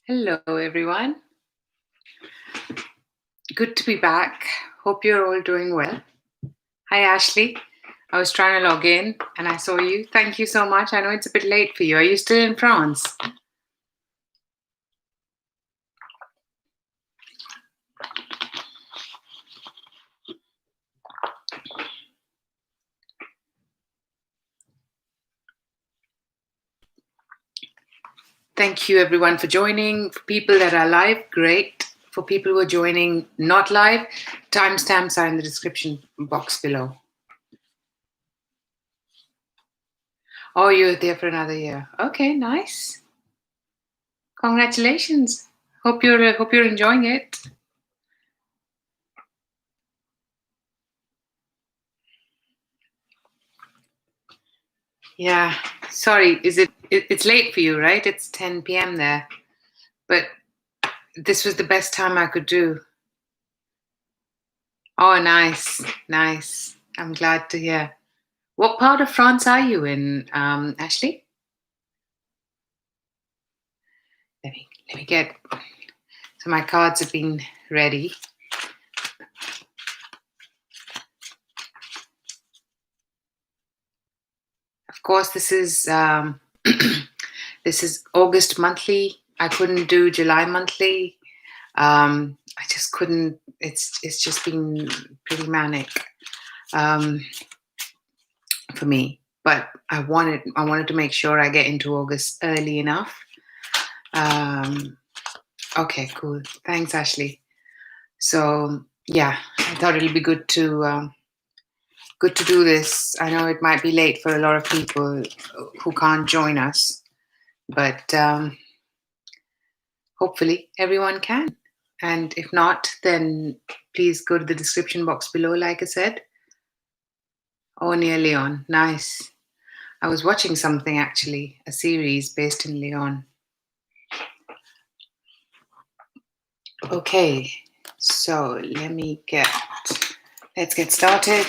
Hello, everyone. Good to be back. Hope you're all doing well. Hi, Ashley. I was trying to log in and I saw you. Thank you so much. I know it's a bit late for you. Are you still in France? Thank you, everyone, for joining. For people that are live, great. For people who are joining not live, timestamps are in the description box below. Oh, you're there for another year. Okay, nice. Congratulations. Hope you're enjoying it. Yeah. Sorry, it's late for you, right? It's 10 p.m. there. But this was the best time I could do. Oh, nice. Nice. I'm glad to hear. What part of France are you in, Ashley? Let me get. So my cards have been ready. Of course, this is this is August monthly. I couldn't do July monthly. I just couldn't. It's just been pretty manic for me. But I wanted to make sure I get into August early enough. Okay, cool. Thanks, Ashley. So yeah, I thought it'll be good to do this. I know it might be late for a lot of people who can't join us, but hopefully everyone can. And if not, then please go to the description box below, like I said. Oh, near Leon. Nice. I was watching something actually, a series based in Leon. Okay, so let's get started.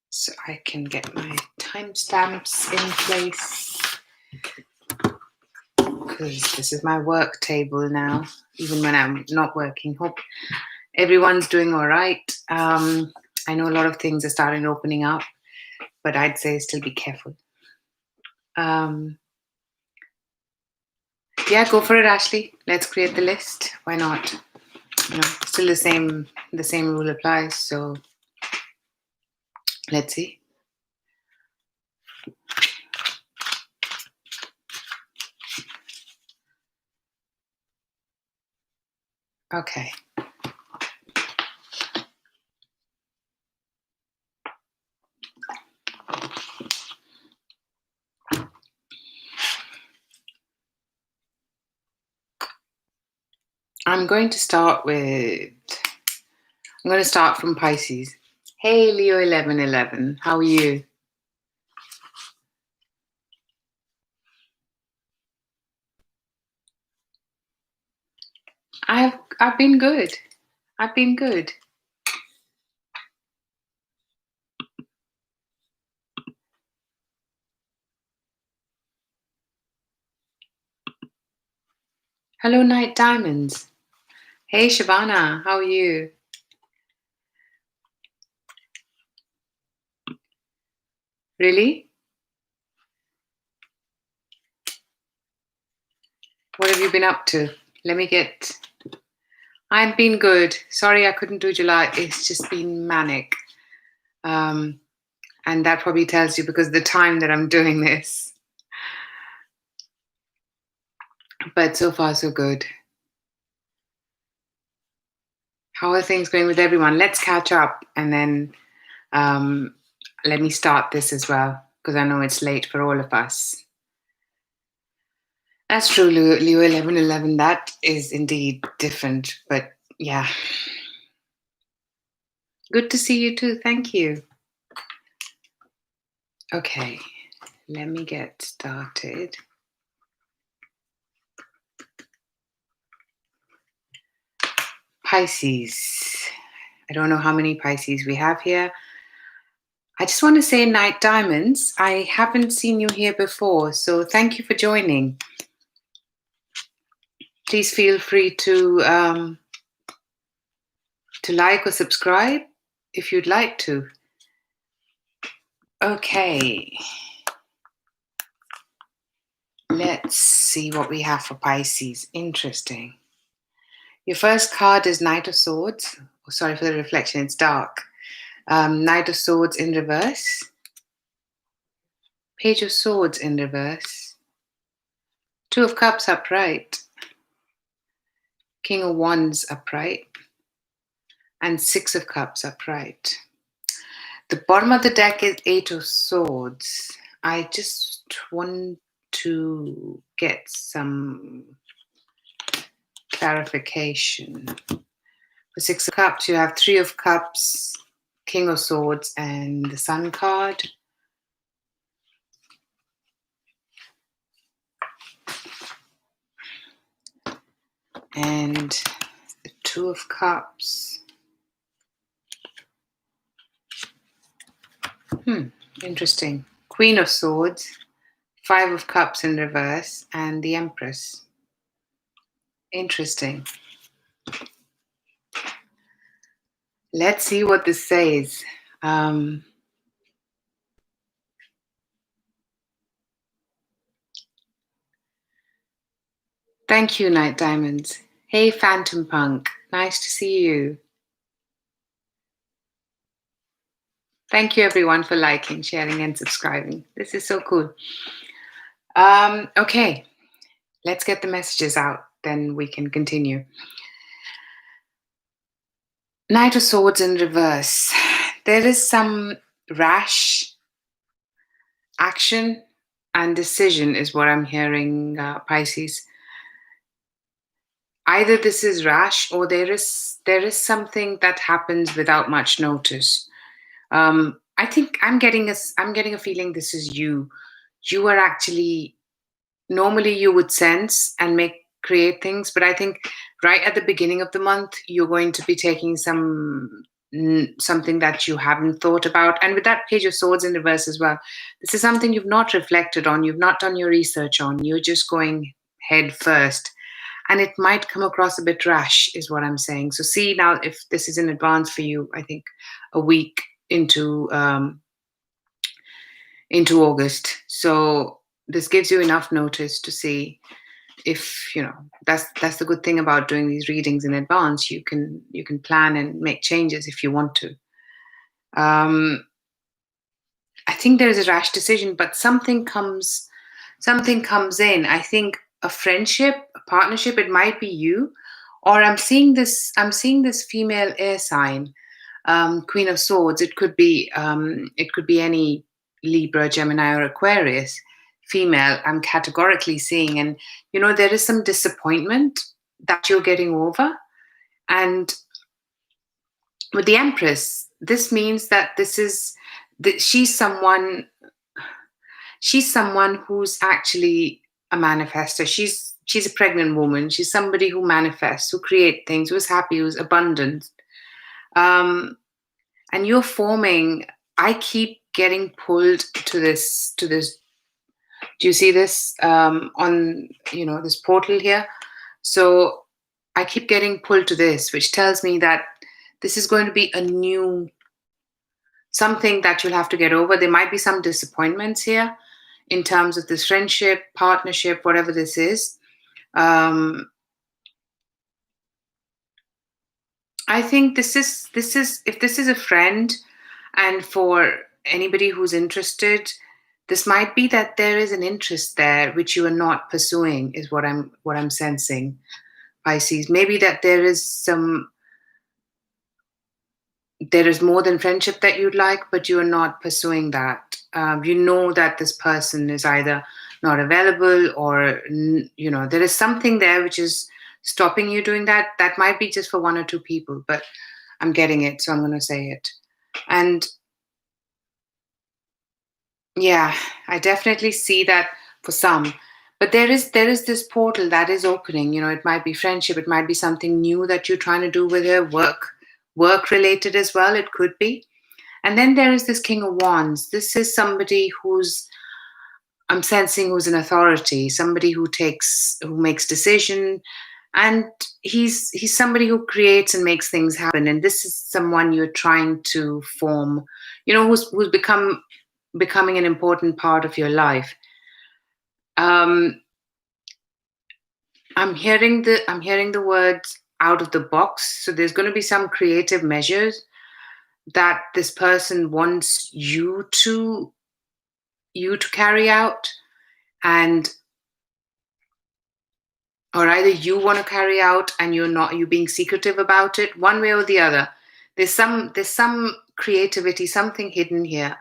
So I can get my timestamps in place because this is my work table now, even when I'm not working. Hope everyone's doing all right. I know a lot of things are starting opening up, but I'd say still be careful. Yeah, go for it, Ashley. Let's create the list. Why not? Still the same rule applies. So let's see. Okay. I'm going to start from Pisces. Hey, Leo 1111. How are you? I've been good. I've been good. Hello, Night Diamonds. Hey, Shabana. How are you? Really? What have you been up to? Let me get. I've been good. Sorry I couldn't do July. It's just been manic. And that probably tells you because the time that I'm doing this. But so far, so good. How are things going with everyone? Let's catch up and then let me start this as well because I know it's late for all of us. That's true, Leo 1111. That is indeed different, but yeah. Good to see you too. Thank you. Okay, let me get started. Pisces. I don't know how many Pisces we have here. I just want to say, Night Diamonds, I haven't seen you here before, so thank you for joining. Please feel free to like or subscribe if you'd like to. Okay. Let's see what we have for Pisces. Interesting. Your first card is Knight of Swords. Oh, sorry for the reflection, it's dark. Knight of Swords in reverse. Page of Swords in reverse. Two of Cups upright. King of Wands upright. And Six of Cups upright. The bottom of the deck is Eight of Swords. I just want to get some clarification. For Six of Cups, you have Three of Cups, King of Swords, and the Sun card. And the Two of Cups. Interesting. Queen of Swords, Five of Cups in reverse, and the Empress. Interesting. Let's see what this says. Thank you, Night Diamonds. Hey, Phantom Punk. Nice to see you. Thank you, everyone, for liking, sharing, and subscribing. This is so cool. Okay, let's get the messages out, then we can continue. Knight of Swords in reverse. There is some rash action and decision is what I'm hearing, Pisces. Either this is rash or there is something that happens without much notice. I think I'm getting a feeling this is you. You are actually, normally you would sense and create things, but I think right at the beginning of the month you're going to be taking something that you haven't thought about. And with that Page of Swords in reverse as well, this is something you've not reflected on, you've not done your research on, you're just going head first. And it might come across a bit rash, is what I'm saying. So see now if this is in advance for you. I think a week into August. So this gives you enough notice to see if, you know, that's the good thing about doing these readings in advance. You can plan and make changes if you want to. I think there is a rash decision, but something comes in. I think a friendship, a partnership, it might be you, or I'm seeing this female air sign, Queen of Swords. It could be any Libra, Gemini, or Aquarius female. I'm categorically seeing, and you know, there is some disappointment that you're getting over. And with the Empress, this means that she's someone who's actually a manifester. She's a pregnant woman. She's somebody who manifests, who creates things, who's happy, who's abundant. And you're forming. I keep getting pulled to this. Do you see this on, you know, this portal here? So I keep getting pulled to this, which tells me that this is going to be a new something that you'll have to get over. There might be some disappointments here in terms of this friendship, partnership, whatever this is. I think this is if this is a friend, and for anybody who's interested, this might be that there is an interest there which you are not pursuing, is what I'm sensing, Pisces. Maybe that there is more than friendship that you'd like, but you are not pursuing that. You know that this person is either not available, or you know, there is something there which is stopping you doing that. That might be just for one or two people, but I'm getting it, so I'm going to say it. And yeah, I definitely see that for some. But there is this portal that is opening. You know, it might be friendship, it might be something new that you're trying to do with her, work related as well. It could be. And then there is this King of Wands. This is somebody who's, I'm sensing, who's an authority, somebody who makes decision, and he's somebody who creates and makes things happen. And this is someone you're trying to form, who's becoming an important part of your life. I'm hearing the words out of the box. So there's going to be some creative measures that this person wants you to carry out, and or either you want to carry out and you're being secretive about it, one way or the other. There's some creativity, something hidden here,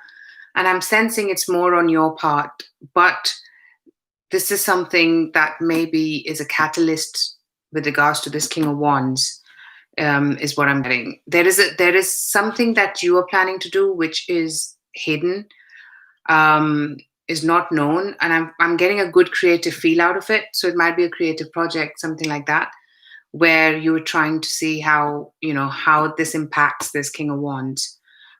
and I'm sensing it's more on your part. But this is something that maybe is a catalyst with regards to this King of Wands, is what I'm getting. There is something that you are planning to do which is hidden, um, is not known, and I'm getting a good creative feel out of it. So it might be a creative project, something like that, where you were trying to see how this impacts this King of Wands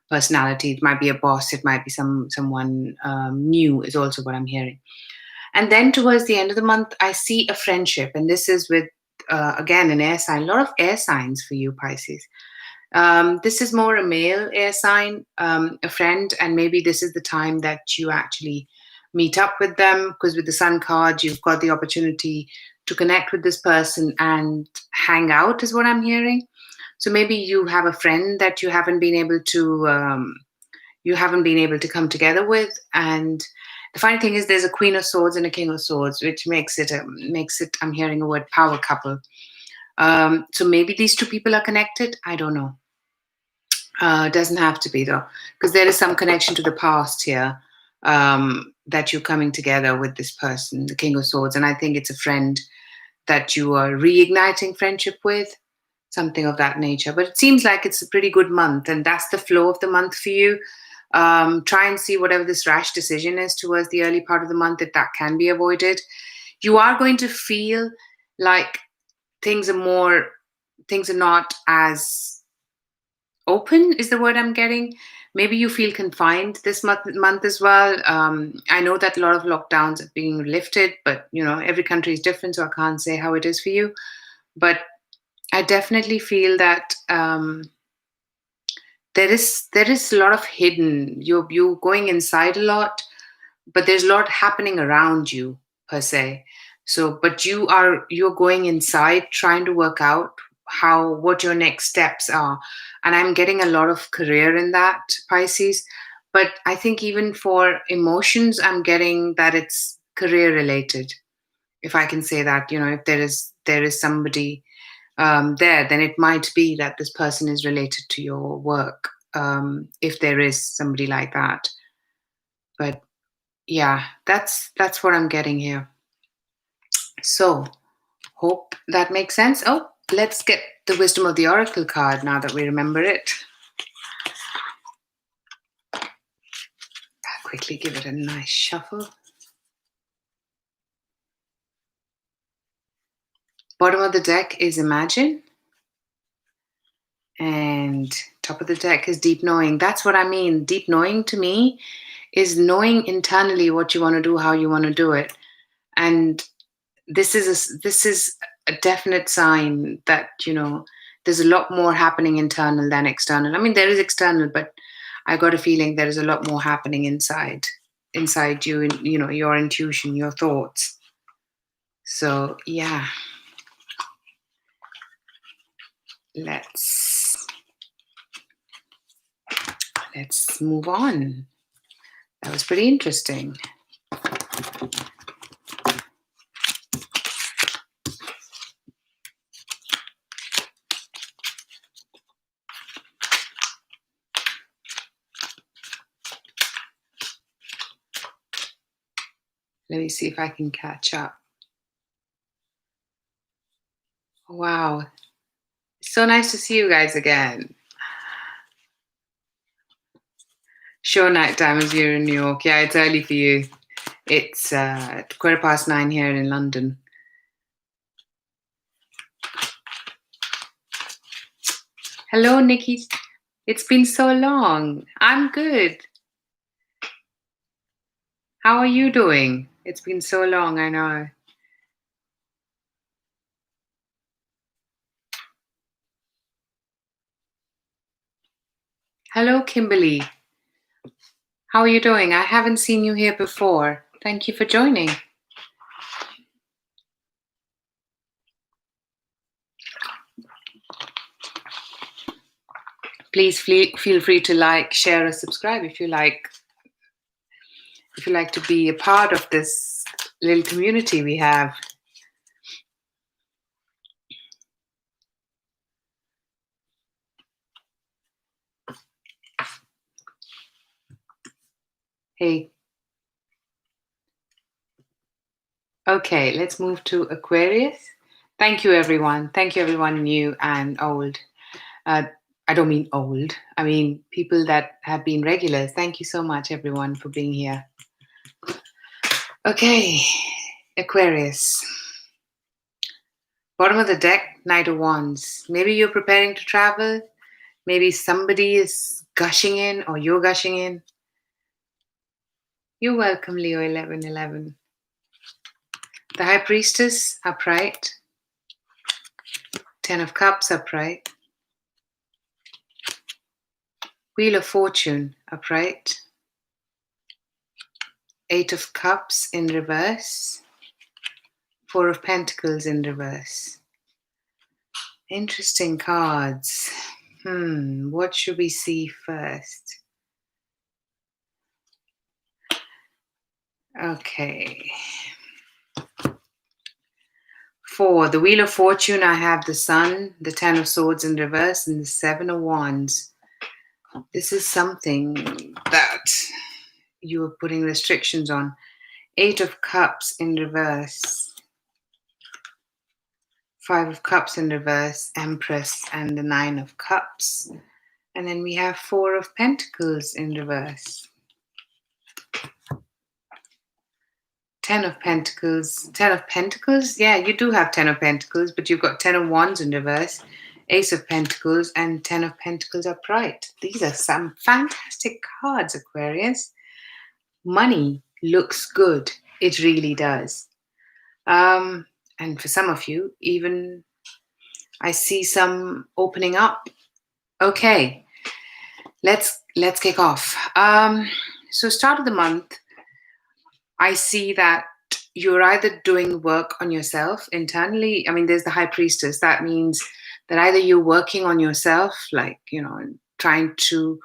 personality. It might be a boss, it might be someone new, is also what I'm hearing. And then towards the end of the month, I see a friendship, and this is with again an air sign. A lot of air signs for you, Pisces. This is more a male air sign, a friend, and maybe this is the time that you actually meet up with them, because with the Sun card, you've got the opportunity to connect with this person and hang out, is what I'm hearing. So maybe you have a friend that you haven't been able to come together with. And the funny thing is, there's a Queen of Swords and a King of Swords, which makes it. I'm hearing a word power couple. So maybe these two people are connected. I don't know. Doesn't have to be though, because there is some connection to the past here, that you're coming together with this person, the King of Swords, and I think it's a friend that you are reigniting friendship with, something of that nature. But it seems like it's a pretty good month, and that's the flow of the month for you. Try and see whatever this rash decision is towards the early part of the month, if that can be avoided. You are going to feel like things are not as open, is the word I'm getting. Maybe you feel confined this month as well. I know that a lot of lockdowns are being lifted, but every country is different, so I can't say how it is for you. But I definitely feel that there is a lot of hidden. You're going inside a lot, but there's a lot happening around you per se. So, but you're going inside, trying to work out what your next steps are. And I'm getting a lot of career in that, Pisces. But I think even for emotions, I'm getting that it's career related, if I can say that. If there is somebody there, then it might be that this person is related to your work, if there is somebody like that. But yeah, that's what I'm getting here. So hope that makes sense. Oh, let's get the Wisdom of the Oracle card now that we remember it. I'll quickly give it a nice shuffle. Bottom of the deck is Imagine, and top of the deck is Deep Knowing. That's what I mean. Deep knowing to me is knowing internally what you want to do, how you want to do it. And this is a definite sign that there's a lot more happening internal than external. I mean, there is external, but I got a feeling there is a lot more happening inside you, and your intuition, your thoughts. So yeah, let's move on. That was pretty interesting. Let me see if I can catch up. Wow. So nice to see you guys again. Sure, nighttime as you're in New York. Yeah, it's early for you. It's 9:15 here in London. Hello, Nikki. It's been so long. I'm good. How are you doing? It's been so long, I know. Hello, Kimberly. How are you doing? I haven't seen you here before. Thank you for joining. Please feel free to like, share, or subscribe if you like to be a part of this little community we have. Hey, okay, let's move to Aquarius. Thank you, everyone. Thank you, everyone, new and old. Uh, I don't mean old, I mean people that have been regulars. Thank you so much, everyone, for being here. Okay, Aquarius. Bottom of the deck, Knight of Wands. Maybe you're preparing to travel. Maybe somebody is gushing in or you're gushing in. You're welcome, Leo 1111. The High Priestess, upright. Ten of Cups, upright. Wheel of Fortune, upright. Eight of Cups in reverse. Four of Pentacles in reverse. Interesting cards. What should we see first? Okay. For the Wheel of Fortune, I have the Sun, the Ten of Swords in reverse, and the Seven of Wands. This is something that you are putting restrictions on. Eight of Cups in reverse. Five of Cups in reverse, Empress, and the Nine of Cups. And then we have Four of Pentacles in reverse. Ten of Pentacles. Yeah, you do have Ten of Pentacles, but you've got Ten of Wands in reverse, Ace of Pentacles, and Ten of Pentacles upright. These are some fantastic cards, Aquarius. Money looks good. It really does. And for some of you, even I see some opening up. Okay, let's kick off. So start of the month, I see that you're either doing work on yourself internally. I mean, there's the High Priestess. That means that either you're working on yourself, like, trying to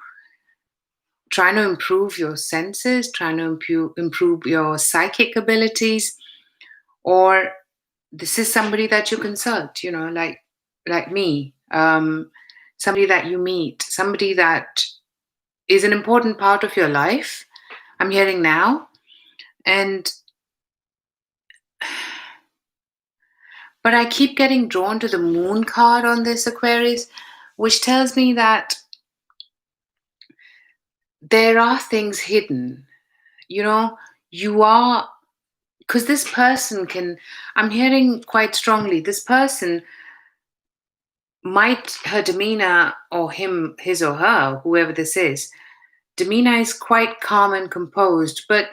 improve your senses, trying to improve your psychic abilities, or this is somebody that you consult, like me, somebody that you meet, somebody that is an important part of your life. I'm hearing now. And but I keep getting drawn to the Moon card on this, Aquarius, which tells me that there are things hidden. You are, because this person can, I'm hearing quite strongly, this person might, her demeanor, or his or her, whoever this is, demeanor is quite calm and composed, but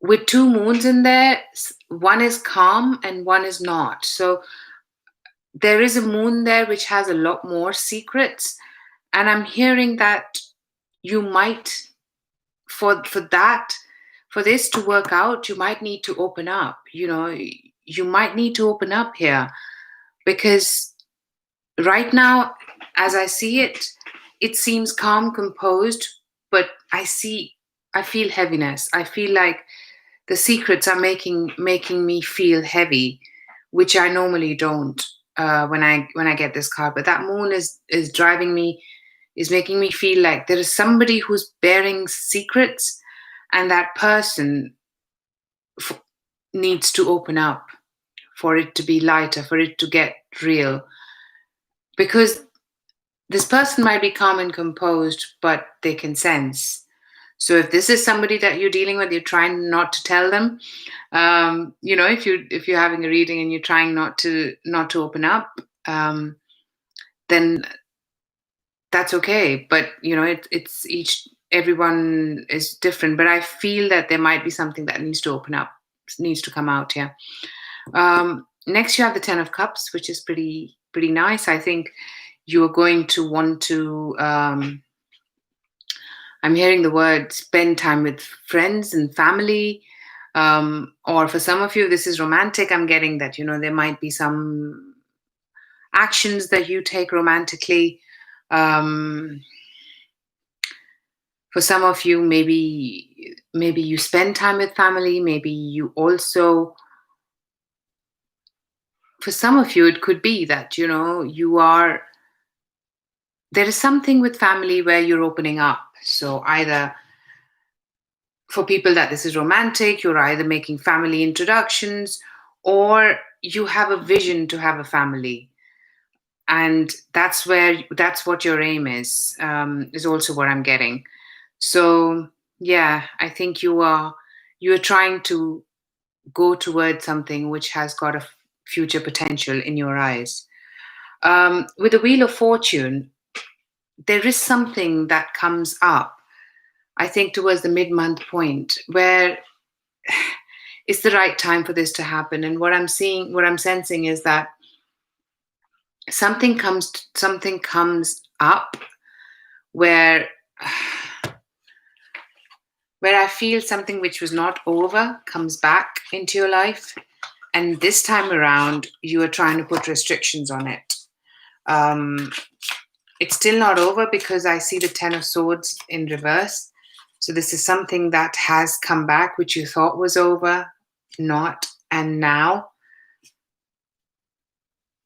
with two moons in there, one is calm and one is not. So there is a moon there which has a lot more secrets, and I'm hearing that you might, for this to work out, you might need to open up. You might need to open up here, because right now, as I see it, it seems calm, composed, but I feel heaviness. I feel like the secrets are making me feel heavy, which I normally don't when I get this card. But that moon is driving me, is making me feel like there is somebody who's bearing secrets, and that person needs to open up for it to be lighter, for it to get real. Because this person might be calm and composed, but they can sense. So if this is somebody that you're dealing with, you're trying not to tell them. If you're having a reading and you're trying not to open up, then that's okay. But it's everyone is different. But I feel that there might be something that needs to open up, needs to come out here. Next, you have the Ten of Cups, which is pretty nice. I think you are going to want to. I'm hearing the word spend time with friends and family. Or for some of you, this is romantic. I'm getting that, there might be some actions that you take romantically. Um, for some of you, maybe you spend time with family. Maybe you also, for some of you, it could be that, there is something with family where you're opening up. So either for people that this is romantic, you're either making family introductions, or you have a vision to have a family. And that's what your aim is also what I'm getting. So yeah, I think you're trying to go towards something which has got a future potential in your eyes. With the Wheel of Fortune, there is something that comes up, I think, towards the mid-month point where it's the right time for this to happen. And what I'm sensing is that something comes up where I feel something which was not over comes back into your life. And this time around, you are trying to put restrictions on it. It's still not over because I see the Ten of Swords in reverse. So this is something that has come back, which you thought was over, not. And now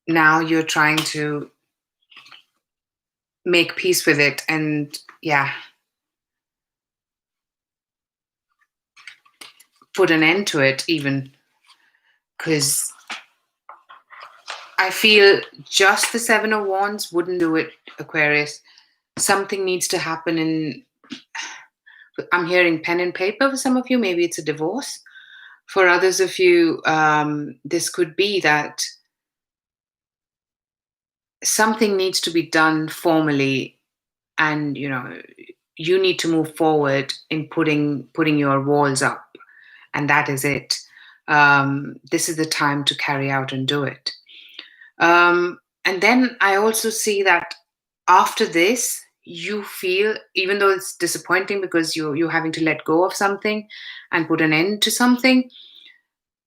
you're trying to make peace with it. And yeah, put an end to it even. Because I feel just the Seven of Wands wouldn't do it, Aquarius. Something needs to happen. I'm hearing pen and paper for some of you. Maybe it's a divorce. For others of you, this could be that something needs to be done formally, and you need to move forward in putting your walls up, and that is it. This is the time to carry out and do it. And then I also see that after this, you feel, even though it's disappointing because you're having to let go of something and put an end to something.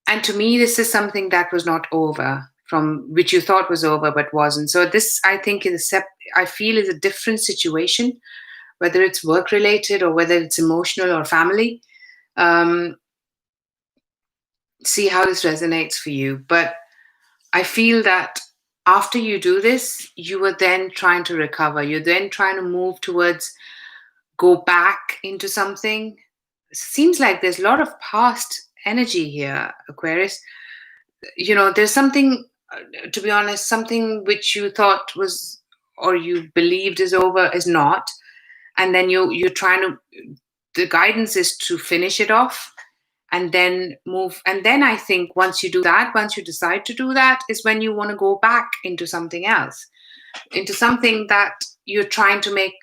And to me, this is something that was not over, from which you thought was over but wasn't. So this, I think, I feel is a different situation, whether it's work related or whether it's emotional or family. See how this resonates for you. But I feel that after you do this, you are then trying to recover. You're then trying to move towards go back into something. Seems like there's a lot of past energy here, Aquarius. There's something, to be honest, something which you thought was, or you believed is over, is not. And then you're trying to, the guidance is to finish it off and then move. And then I think once you decide to do that, is when you want to go back into something else, into something that you're trying to make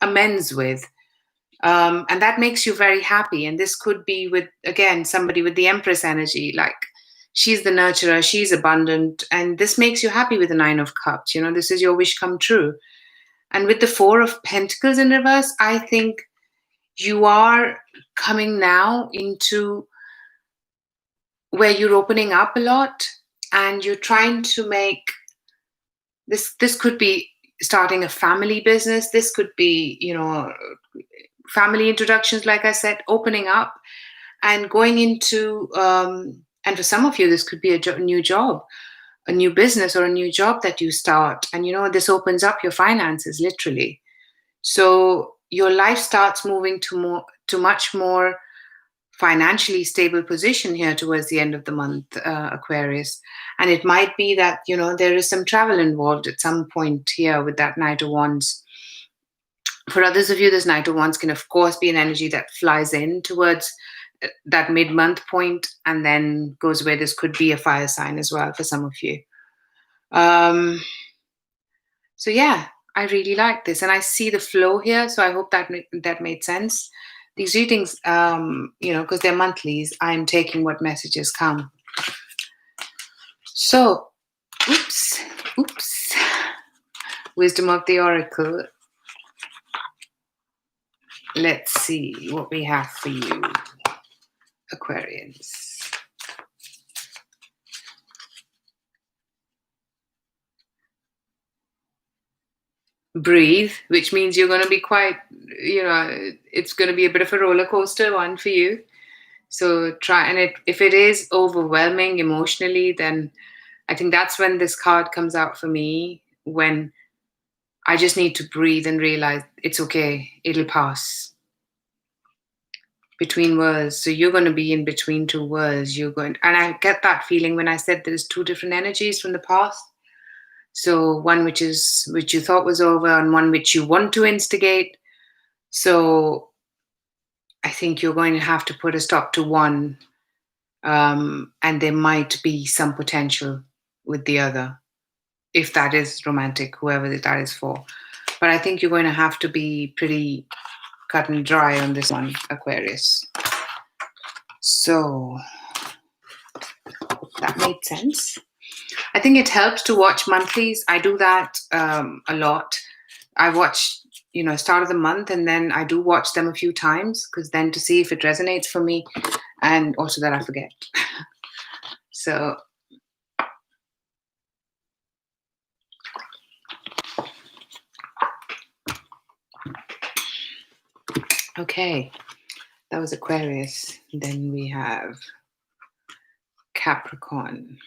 amends with. And that makes you very happy. And this could be with, again, somebody with the Empress energy, like she's the nurturer, she's abundant, and this makes you happy with the Nine of Cups. This is your wish come true. And with the Four of Pentacles in reverse, I think you are coming now into where you're opening up a lot, and you're trying to make this could be starting a family business. This could be, family introductions, like I said, opening up and going into, and for some of you, this could be a new job, a new business, or a new job that you start. And, this opens up your finances, literally. So your life starts moving to much more financially stable position here towards the end of the month, Aquarius. And it might be that, there is some travel involved at some point here with that Knight of Wands. For others of you, this Knight of Wands can, of course, be an energy that flies in towards that mid-month point and then goes away. This could be a fire sign as well for some of you. So yeah, I really like this, and I see the flow here. So I hope that made sense. These readings, because they're monthlies, I'm taking what messages come. So, oops, oops. Wisdom of the Oracle. Let's see what we have for you, Aquarians. Breathe, which means you're going to be quite, it's going to be a bit of a roller coaster one for you. So try, and if it is overwhelming emotionally, then I think that's when this card comes out for me, when I just need to breathe and realize it's okay, it'll pass. Between worlds. So you're going to be in between two worlds. And I get that feeling when I said there's two different energies from the past. So one which you thought was over, and one which you want to instigate. So I think you're going to have to put a stop to one, and there might be some potential with the other, if that is romantic, whoever that is for. But I think you're going to have to be pretty cut and dry on this one, Aquarius. So that made sense. I think it helps to watch monthlies. I do that a lot. I watch, start of the month, and then I do watch them a few times, because then to see if it resonates for me, and also that I forget. So okay, that was Aquarius. Then we have Capricorn.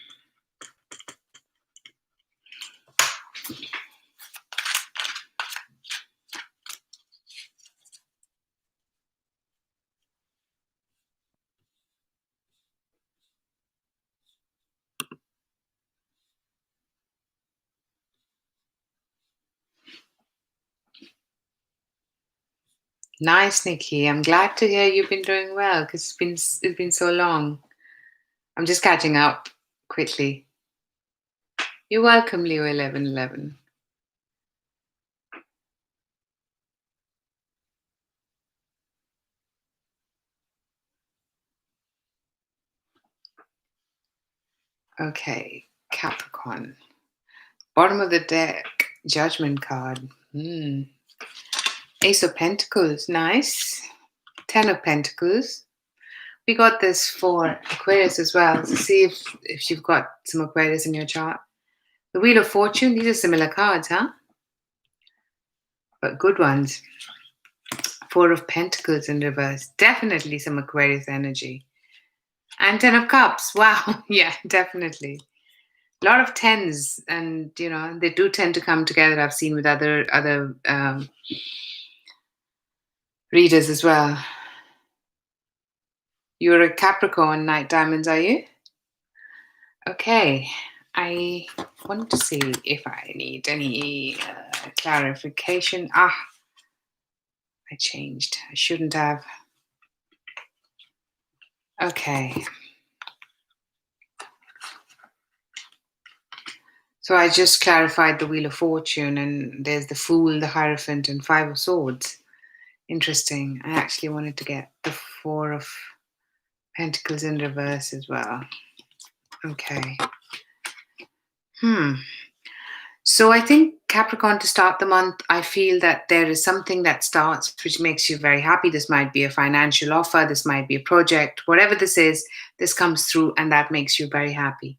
Nice, Nikki. I'm glad to hear you've been doing well, because it's been so long. I'm just catching up quickly. You're welcome, Leo 1111. Okay, Capricorn. Bottom of the deck, Judgment card. Ace of Pentacles, nice. Ten of Pentacles. We got this for Aquarius as well, to see if you've got some Aquarius in your chart. The Wheel of Fortune, these are similar cards, huh? But good ones. Four of Pentacles in reverse. Definitely some Aquarius energy. And Ten of Cups. Wow. Yeah, definitely. A lot of tens, and they do tend to come together. I've seen with other readers as well. You're a Capricorn, Night Diamonds, are you? Okay. I want to see if I need any clarification. I changed. I shouldn't have. Okay. So I just clarified the Wheel of Fortune, and there's the Fool, the Hierophant, and Five of Swords. Interesting. I actually wanted to get the Four of Pentacles in reverse as well. Okay. So I think Capricorn, to start the month, I feel that there is something that starts which makes you very happy. This might be a financial offer. This might be a project. Whatever this is, this comes through, and that makes you very happy.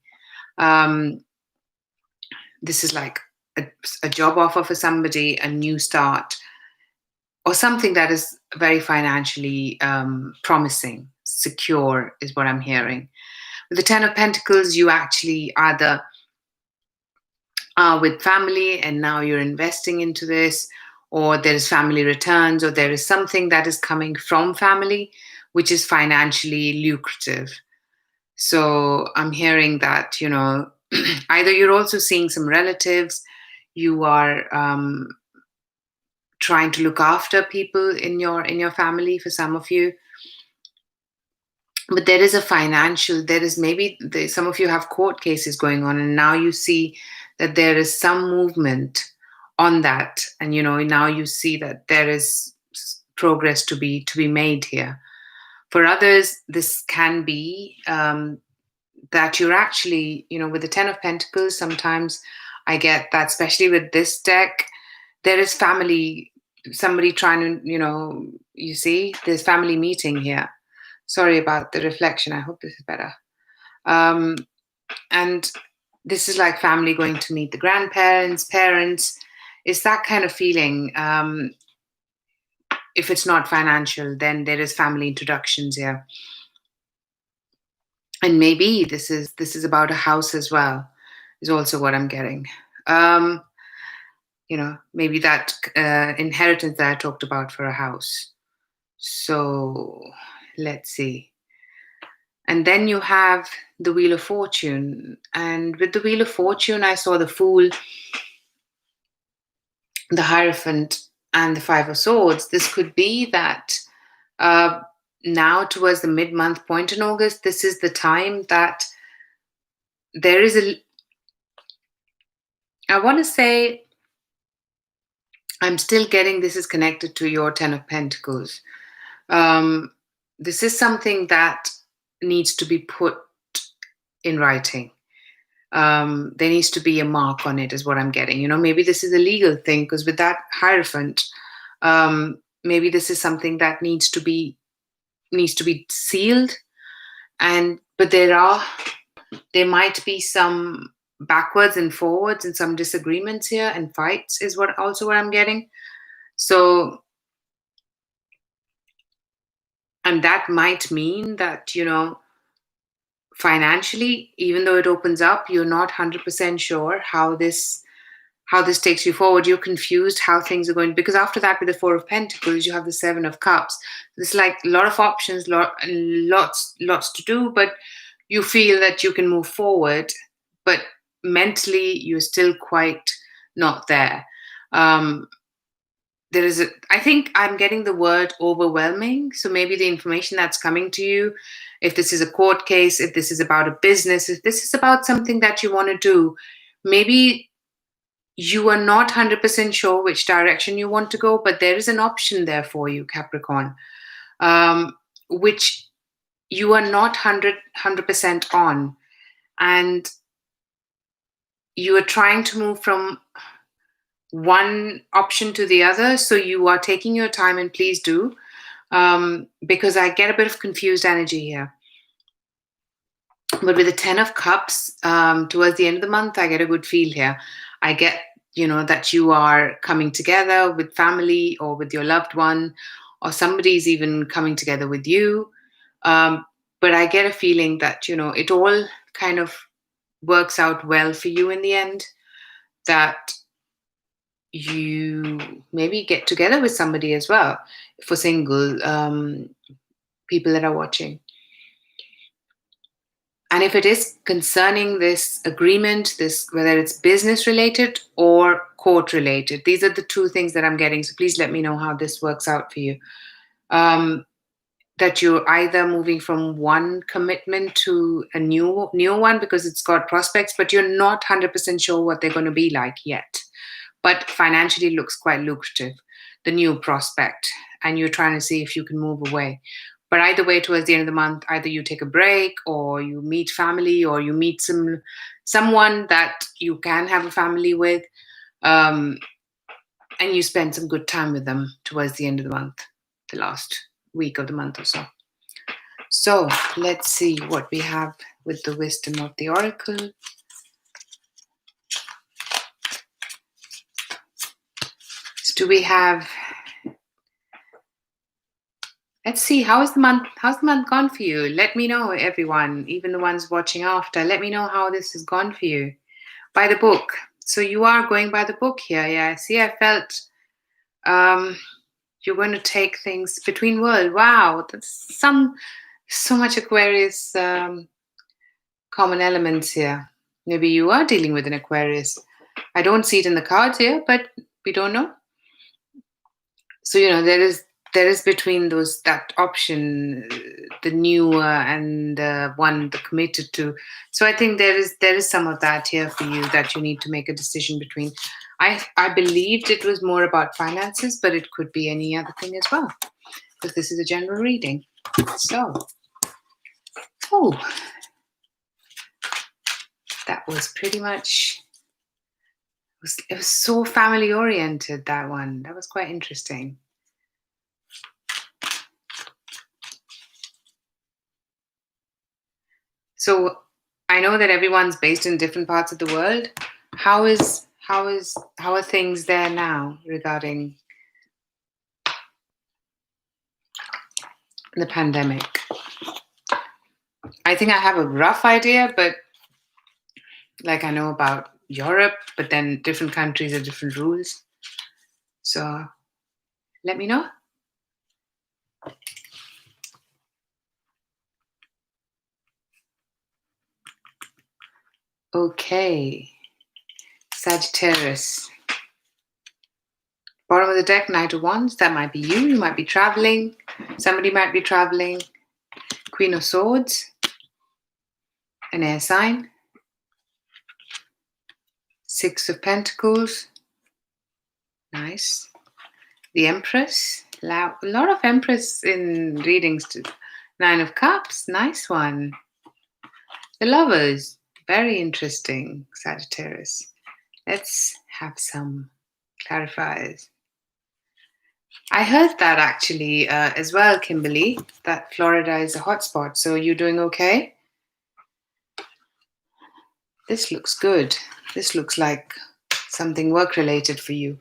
This is like a job offer for somebody, a new start, or something that is very financially promising, secure, is what I'm hearing. With the Ten of Pentacles, you actually either are with family and now you're investing into this, or there is family returns, or there is something that is coming from family which is financially lucrative. So I'm hearing that, either you're also seeing some relatives, you are trying to look after people in your family, for some of you. But there is some of you have court cases going on, and now you see that there is some movement on that, and now you see that there is progress to be made here. For others, this can be that you're actually, with the Ten of Pentacles, sometimes I get that, especially with this deck, there is family, somebody trying to, you see, there's family meeting here. Sorry about the reflection. I hope this is better. And this is like family going to meet the grandparents, parents. It's that kind of feeling. If it's not financial, then there is family introductions here. And maybe this is about a house as well, is also what I'm getting. Maybe that inheritance that I talked about for a house. So let's see. And then you have the Wheel of Fortune. And with the Wheel of Fortune, I saw the Fool, the Hierophant, and the Five of Swords. This could be that now towards the mid-month point in August, this is the time that there is I want to say, I'm still getting this is connected to your Ten of Pentacles. This is something that needs to be put in writing. There needs to be a mark on it, is what I'm getting. Maybe this is a legal thing, because with that Hierophant, maybe this is something that needs to be sealed. But there might be some backwards and forwards and some disagreements here and fights, is what I'm getting. So, and that might mean that, financially, even though it opens up, you're not 100% sure how this takes you forward. You're confused how things are going, because after that, with the Four of Pentacles, you have the Seven of Cups. There's like a lot of options, lots to do, but you feel that you can move forward, but mentally you're still quite not there. I think I'm getting the word overwhelming. So maybe the information that's coming to you, if this is a court case, if this is about a business, if this is about something that you want to do, maybe you are not 100% sure which direction you want to go, but there is an option there for you, Capricorn, which you are not 100% on. And you are trying to move from one option to the other. So you are taking your time, and please do, because I get a bit of confused energy here. But with the Ten of Cups, towards the end of the month, I get a good feel here. I get, that you are coming together with family or with your loved one, or somebody's even coming together with you. But I get a feeling that, it all kind of works out well for you in the end, that you maybe get together with somebody as well, for single people that are watching. And if it is concerning this agreement, whether it's business related or court related, these are the two things that I'm getting. So please let me know how this works out for you. That you're either moving from one commitment to a new one, because it's got prospects, but you're not 100% sure what they're going to be like yet. But financially looks quite lucrative, the new prospect, and you're trying to see if you can move away. But either way, towards the end of the month, either you take a break, or you meet family, or you meet someone that you can have a family with, and you spend some good time with them towards the end of the month, the last week of the month or so. So let's see what we have with the wisdom of the oracle. So do we have? Let's see, how's the month gone for you? Let me know, everyone, even the ones watching after. Let me know how this has gone for you. By the book. So you are going by the book here. Yeah, see, I felt you're going to take things between world. Wow, that's so much Aquarius common elements here. Maybe you are dealing with an Aquarius. I don't see it in the cards here, but we don't know. So, there is between those, that option, the newer and the one, the committed to. So I think there is some of that here for you, that you need to make a decision between. I believed it was more about finances, but it could be any other thing as well, because this is a general reading. So, oh, that was pretty much. It was so family oriented, that one. That was quite interesting. So I know that everyone's based in different parts of the world. How are things there now regarding the pandemic? I think I have a rough idea, but like I know about Europe, but then different countries have different rules. So let me know. Okay. Sagittarius. Bottom of the deck, Knight of Wands. That might be you. You might be traveling. Somebody might be traveling. Queen of Swords. An air sign. Six of Pentacles. Nice. The Empress. A lot of Empress in readings too. Nine of Cups. Nice one. The Lovers. Very interesting, Sagittarius. Let's have some clarifiers. I heard that actually as well, Kimberly, that Florida is a hotspot. So you doing okay? This looks good. This looks like something work related for you.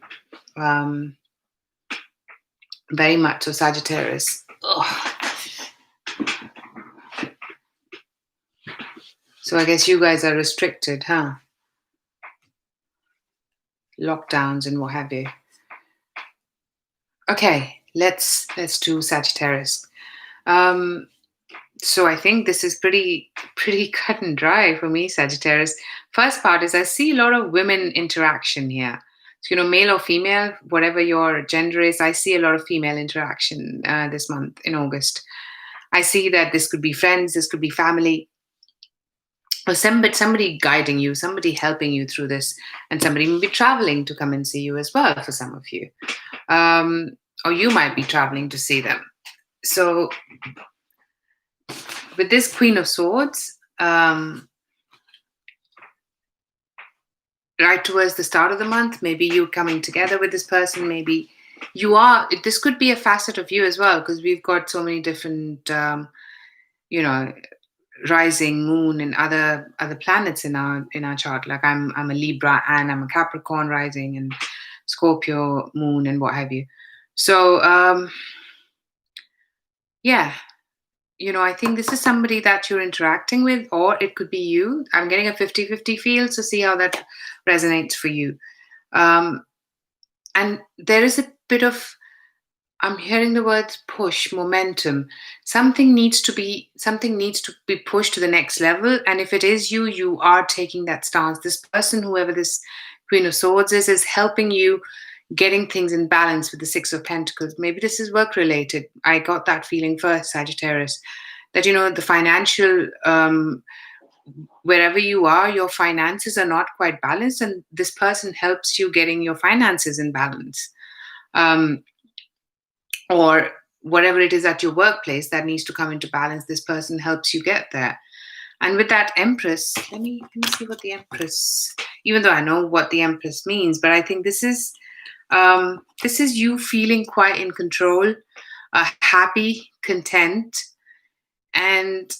Very much so, Sagittarius. Ugh. So I guess you guys are restricted, huh? Lockdowns and what have you. Okay, let's do Sagittarius. So I think this is pretty cut and dry for me, Sagittarius. First part is I see a lot of women interaction here. So, male or female, whatever your gender is, I see a lot of female interaction this month in August. I see that this could be friends, this could be family, or somebody guiding you, somebody helping you through this, and somebody may be traveling to come and see you as well for some of you. Or you might be traveling to see them. So with this Queen of Swords, right towards the start of the month, maybe you coming together with this person, maybe this could be a facet of you as well, because we've got so many different, rising moon and other planets in our chart. Like I'm a Libra and I'm a Capricorn rising and Scorpio moon and what have you. So yeah, I think this is somebody that you're interacting with, or it could be you. I'm getting a 50-50 feel, so see how that resonates for you. And there is a bit of, I'm hearing the words push, momentum. Something needs to be pushed to the next level. And if it is you, you are taking that stance. This person, whoever this Queen of Swords is helping you getting things in balance with the Six of Pentacles. Maybe this is work related. I got that feeling first, Sagittarius, that the financial, wherever you are, your finances are not quite balanced, and this person helps you getting your finances in balance. Or whatever it is at your workplace that needs to come into balance, this person helps you get there. And with that Empress, let me see what the Empress, even though I know what the Empress means, but I think this is you feeling quite in control, happy, content, and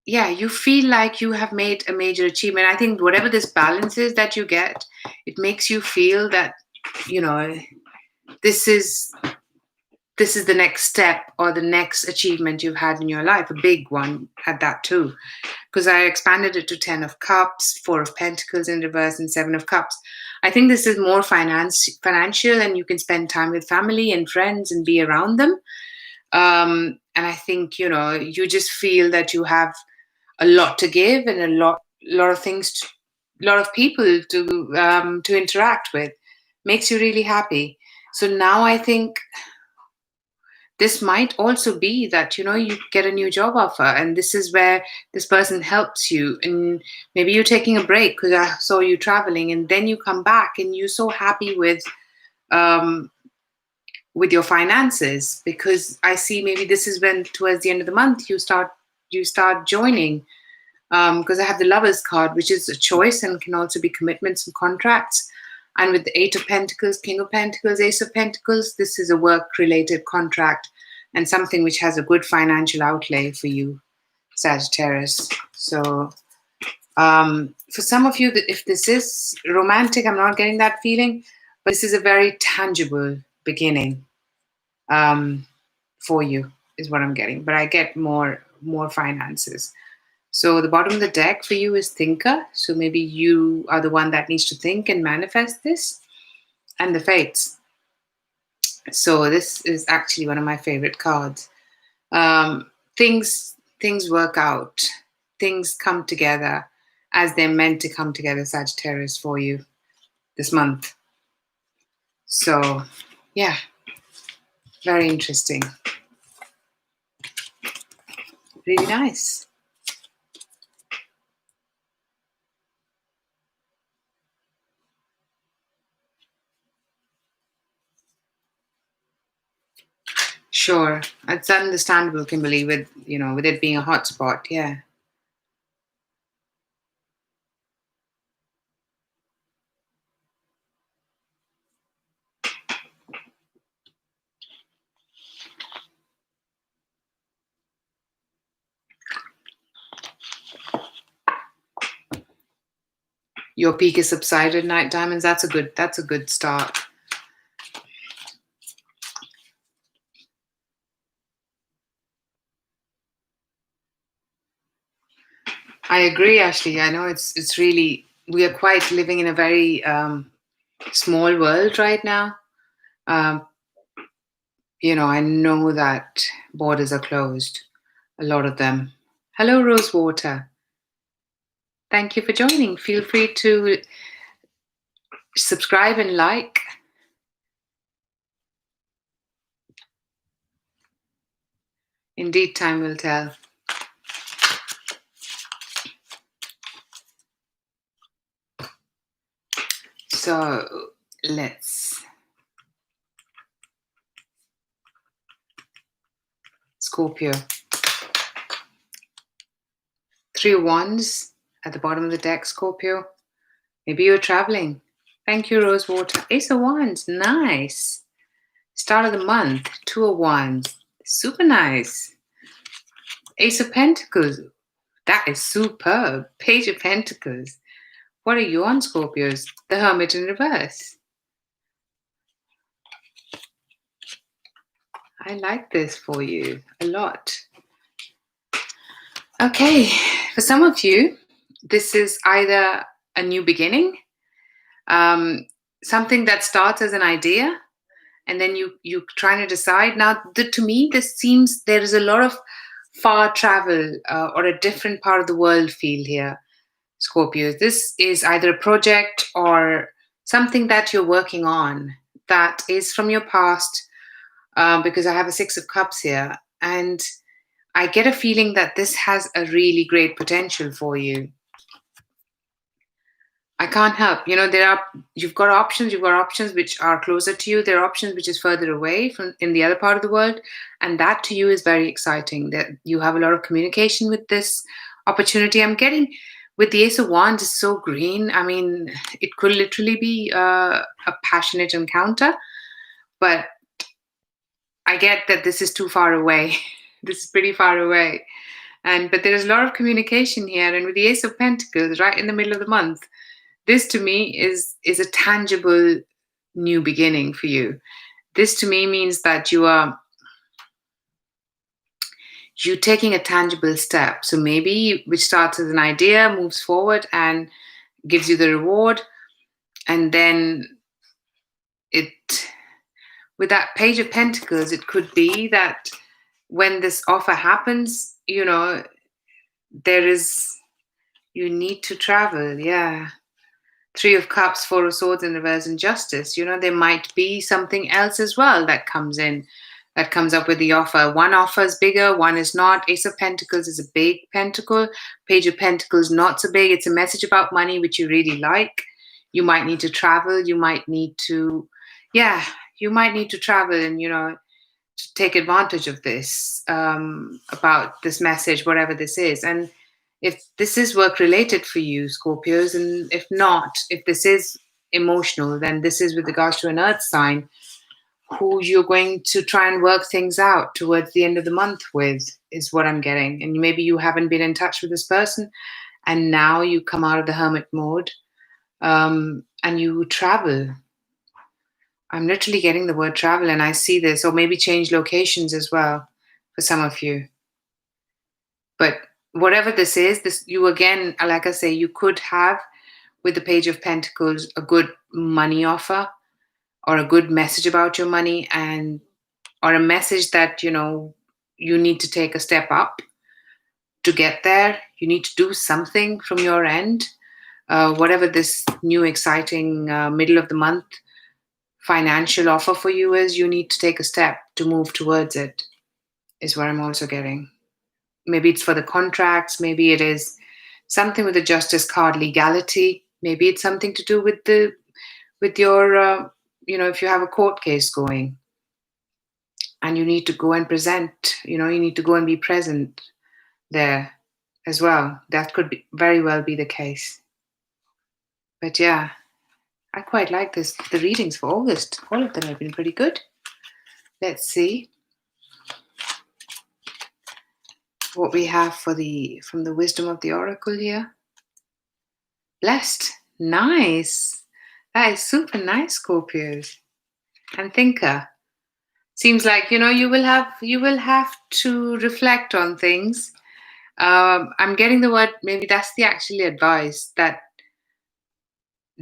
yeah, you feel like you have made a major achievement. I think whatever this balance is that you get, it makes you feel that this is the next step or the next achievement you've had in your life, a big one at that too. Because I expanded it to 10 of Cups, 4 of Pentacles in reverse, and 7 of Cups. I think this is more financial, and you can spend time with family and friends and be around them. And I think, you just feel that you have a lot to give and a lot of things, a lot of people to interact with. Makes you really happy. So now I think this might also be that you get a new job offer, and this is where this person helps you, and maybe you're taking a break because I saw you traveling, and then you come back and you're so happy um, with your finances, because I see maybe this is when towards the end of the month you start joining, because I have the Lovers card, which is a choice and can also be commitments and contracts. And with the Eight of Pentacles, King of Pentacles, Ace of Pentacles, this is a work-related contract and something which has a good financial outlay for you, Sagittarius. So for some of you, if this is romantic, I'm not getting that feeling, but this is a very tangible beginning for you, is what I'm getting. But I get more finances. So the bottom of the deck for you is Thinker. So maybe you are the one that needs to think and manifest this. And the Fates. So this is actually one of my favorite cards. Things work out. Things come together as they're meant to come together, Sagittarius, for you this month. So yeah, very interesting. Really nice. Sure, it's understandable, Kimberly, with it being a hotspot. Yeah. Your peak is subsided, Night Diamonds. That's a good start. I agree, Ashley. I know it's really, we are quite living in a very small world right now. Um, I know that borders are closed, a lot of them. Hello, Rosewater. Thank you for joining. Feel free to subscribe and like. Indeed, time will tell. So let's Scorpio. 3 of Wands at the bottom of the deck, Scorpio. Maybe you're traveling. Thank you, Rosewater. Ace of Wands, nice. Start of the month, 2 of Wands, super nice. Ace of Pentacles, that is superb. Page of Pentacles. What are you on, Scorpios? The Hermit in reverse. I like this for you a lot. Okay, for some of you, this is either a new beginning, something that starts as an idea, and then you're trying to decide. Now, to me, this seems there is a lot of far travel or a different part of the world feel here, Scorpios. This is either a project or something that you're working on that is from your past, because I have a Six of Cups here, and I get a feeling that this has a really great potential for you. I can't help. You've got options which are closer to you. There are options which is further away from in the other part of the world. And that to you is very exciting, that you have a lot of communication with this opportunity. I'm getting with the Ace of Wands is so green. I mean, it could literally be a passionate encounter, but I get that this is too far away. This is pretty far away. But there's a lot of communication here. And with the Ace of Pentacles right in the middle of the month, this to me is a tangible new beginning for you. This to me means that you're taking a tangible step. So maybe which starts as an idea, moves forward and gives you the reward. And then it with that Page of Pentacles, it could be that when this offer happens, there is you need to travel. Yeah. 3 of Cups, 4 of Swords in reverse, and Justice. There might be something else as well that comes in. that comes up with the offer. One offer is bigger, one is not. Ace of Pentacles is a big pentacle. Page of Pentacles not so big. It's a message about money which you really like. You might need to travel. You might need to, yeah, you might need to travel and, to take advantage of this, about this message, whatever this is. And if this is work related for you, Scorpios, and if not, if this is emotional, then this is with regards to an earth sign who you're going to try and work things out towards the end of the month with, is what I'm getting. And maybe you haven't been in touch with this person and now you come out of the hermit mode, and you travel. I'm literally getting the word travel, and I see this, or maybe change locations as well for some of you. But whatever this is, this, you again, like I say, you could have with the Page of Pentacles a good money offer or a good message about your money, and or a message that you need to take a step up to get there. You need to do something from your end. Whatever this new exciting middle of the month financial offer for you is, you need to take a step to move towards it, is what I'm also getting. Maybe it's for the contracts, maybe it is something with the Justice card, legality, maybe it's something to do with your if you have a court case going and you need to go and present, you need to go and be present there as well. That could very well be the case. But yeah, I quite like this. The readings for August, all of them have been pretty good. Let's see what we have from the wisdom of the oracle here. Blessed. Nice. That is super nice, Scorpios. And thinker. Seems like you will have to reflect on things. I'm getting the word, maybe that's the actually advice, that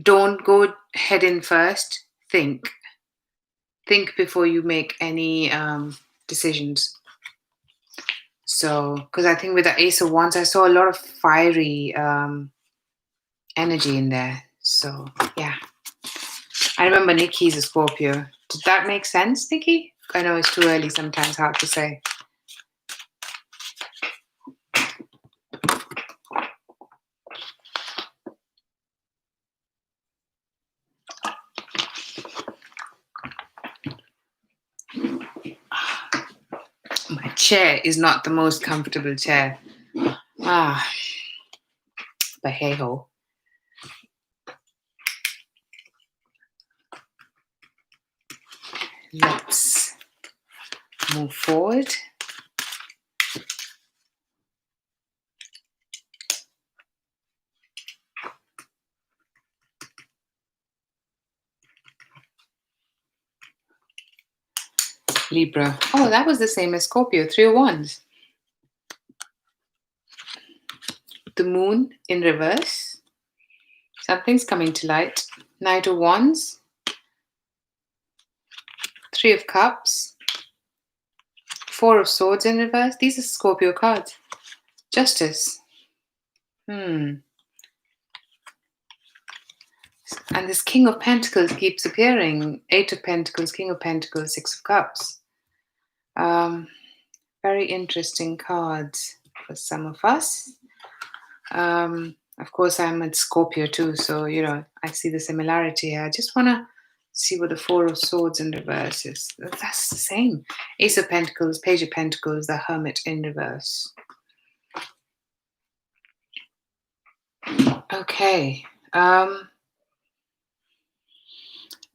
don't go head in first. Think before you make any decisions. So, because I think with the Ace of Wands, I saw a lot of fiery energy in there. So yeah, I remember Nikki's a Scorpio. Did that make sense, Nikki? I know it's too early sometimes, hard to say. My chair is not the most comfortable chair. But hey ho. Let's move forward. Libra. Oh, that was the same as Scorpio, 3 of Wands. The moon in reverse. Something's coming to light. Knight of Wands. 3 of Cups. 4 of Swords in reverse. These are Scorpio cards. Justice. And this King of Pentacles keeps appearing. 8 of Pentacles, King of Pentacles, 6 of Cups. Very interesting cards for some of us. Of course, I'm a Scorpio too, so I see the similarity here. I just want to see what the 4 of Swords in reverse is. That's the same. Ace of Pentacles, Page of Pentacles, the Hermit in reverse. Okay.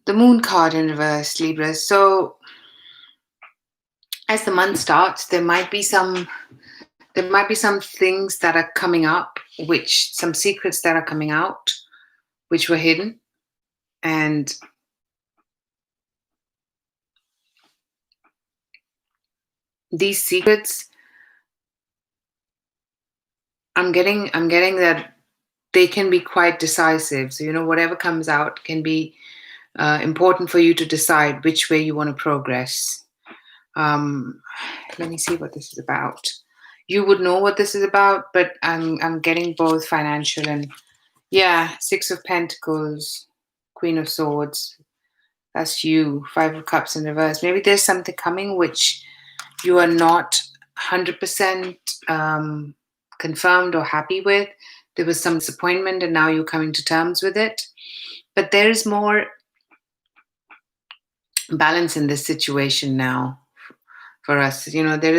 The Moon card in reverse, Libra. So as the month starts, there might be some things that are coming up, some secrets that are coming out, which were hidden. And these secrets, I'm getting that they can be quite decisive. So, whatever comes out can be important for you to decide which way you want to progress. Let me see what this is about. You would know what this is about, but I'm getting both financial and 6 of Pentacles, Queen of Swords, That's you. Five of Cups in reverse. Maybe there's something coming which you are not 100% confirmed or happy with. There was some disappointment and now you're coming to terms with it. But there is more balance in this situation now for us. There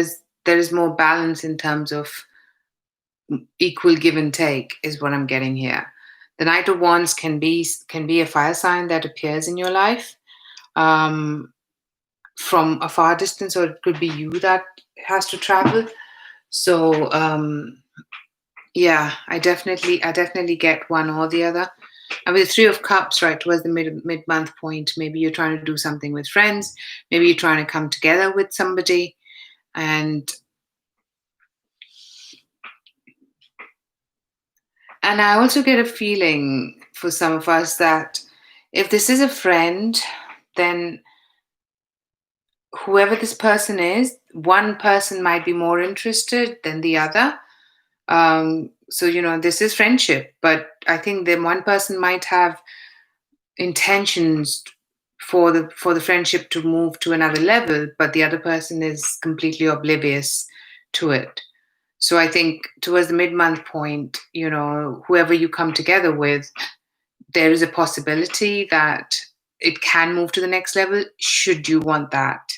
is more balance in terms of equal give and take is what I'm getting here. The Knight of Wands can be a fire sign that appears in your life um, from a far distance, or it could be you that has to travel. So yeah, I definitely get one or the other. And with the Three of Cups, right towards the mid month point, maybe you're trying to do something with friends, maybe you're trying to come together with somebody, and I also get a feeling for some of us that if this is a friend, then whoever this person is, one person might be more interested than the other. So this is friendship, but I think then one person might have intentions for the friendship to move to another level, but the other person is completely oblivious to it. So I think towards the mid-month point, whoever you come together with, there is a possibility that it can move to the next level should you want that.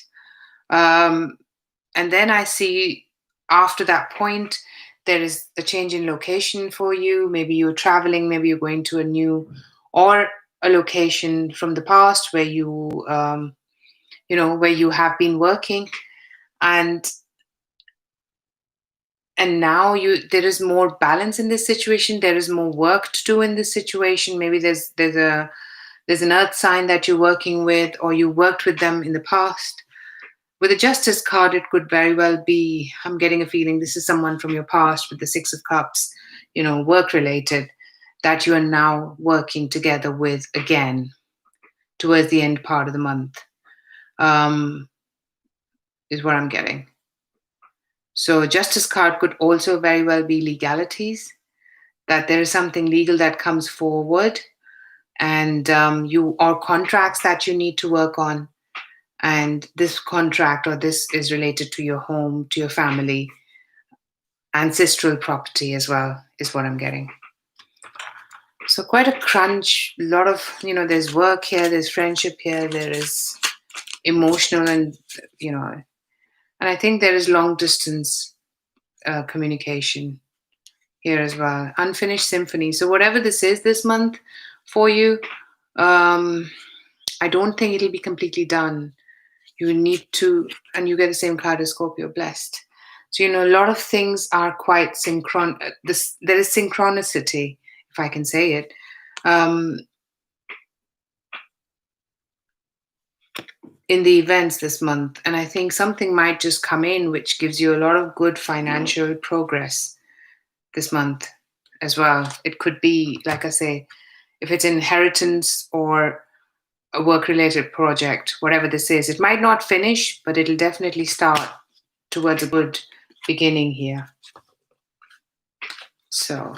Um, and then I see after that point, there is a change in location for you. Maybe you're traveling, maybe you're going to a new or a location from the past where where you have been working, and now there is more balance in this situation. There is more work to do in this situation. Maybe there's an earth sign that you're working with, or you worked with them in the past. With the Justice card, it could very well be, I'm getting a feeling this is someone from your past with the Six of Cups, work related, that you are now working together with again towards the end part of the month, um, is what I'm getting. So, Justice card could also very well be legalities, that there is something legal that comes forward, and you or contracts that you need to work on. And this contract or this is related to your home, to your family, ancestral property as well, is what I'm getting. So quite a crunch, a lot of, there's work here, there's friendship here, there is emotional and I think there is long distance communication here as well. Unfinished symphony. So whatever this is this month for you, I don't think it'll be completely done. You need to, and you get the same card as Scorpio, blessed. So a lot of things are quite synchron. There is synchronicity, if I can say it. In the events this month, and I think something might just come in which gives you a lot of good financial progress this month as well. It could be, like I say, if it's inheritance or a work related project, whatever this is, it might not finish, but it'll definitely start towards a good beginning here. So,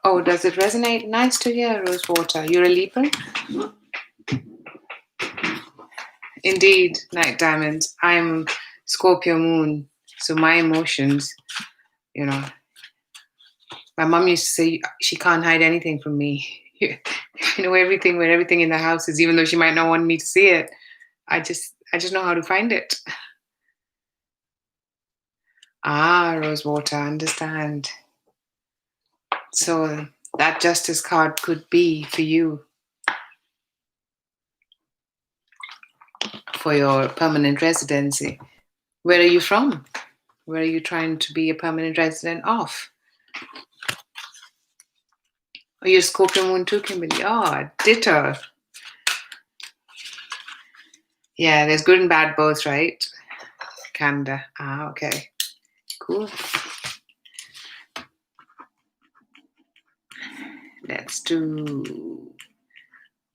oh, does it resonate? Nice to hear, Rosewater. You're a Libra? Indeed, Night Diamonds. I'm Scorpio Moon, so my emotions, my mom used to say she can't hide anything from me. Everything, where everything in the house is, even though she might not want me to see it. I just know how to find it. Ah, Rosewater, understand. So that Justice card could be for you, for your permanent residency. Where are you from? Where are you trying to be a permanent resident of? Oh, you're Scorpio Moon too, Kimberly. Oh, ditto. Yeah, there's good and bad both, right? Canada. Ah, okay. Cool. Let's do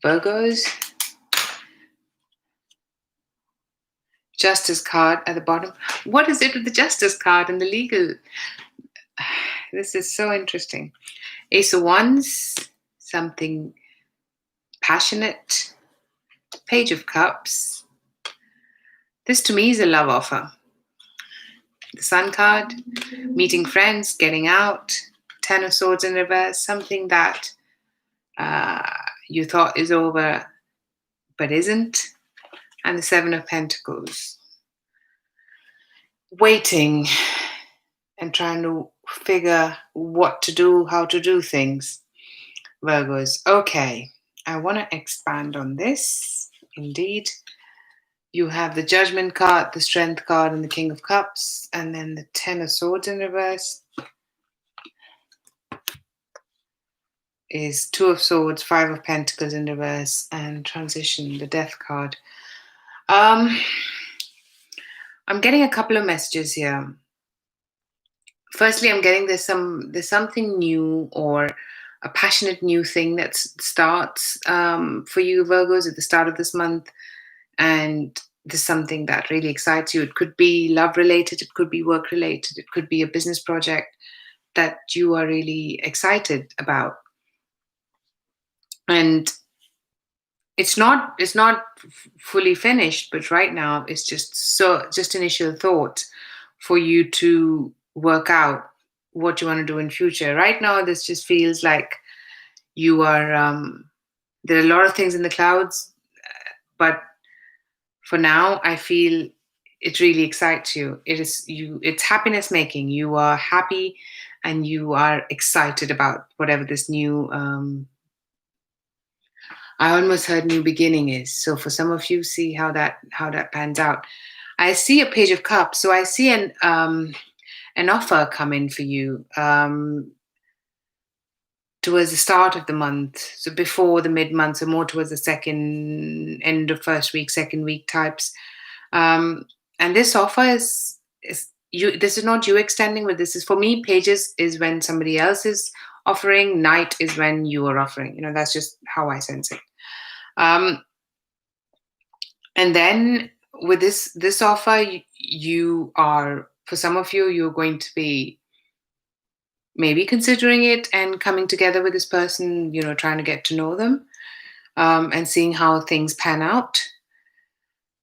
Virgos. Justice card at the bottom. What is it with the Justice card and the legal? This is so interesting. Ace of Wands, something passionate, Page of Cups. This to me is a love offer. The Sun card, meeting friends, getting out, Ten of Swords in reverse, something that you thought is over but isn't, and the Seven of Pentacles. Waiting and trying to figure what to do, how to do things. Virgos, okay, I want to expand on this. Indeed, you have the Judgment card, the Strength card, and the King of Cups, and then the Ten of Swords in reverse is Two of Swords, Five of Pentacles in reverse, and transition, the Death card. I'm getting a couple of messages here. Firstly, I'm getting there's something new or a passionate new thing that starts for you, Virgos, at the start of this month, and there's something that really excites you. It could be love related, it could be work related, it could be a business project that you are really excited about. And it's not fully finished, but right now it's just initial thought for you to work out what you want to do in future. Right now, this just feels like you are. There are a lot of things in the clouds, but for now, I feel it really excites you. It's happiness making. You are happy, and you are excited about whatever this new. I almost heard new beginning is. So for some of you, see how that pans out. I see a Page of Cups, so I see an offer come in for you towards the start of the month, so before the mid-month, so more towards the second end of first week, second week types. And this offer is you. This is not you extending, but this is for me. Pages is when somebody else is offering. Knight is when you are offering. That's just how I sense it. And then with this offer, you are, for some of you, you're going to be maybe considering it and coming together with this person, trying to get to know them, and seeing how things pan out.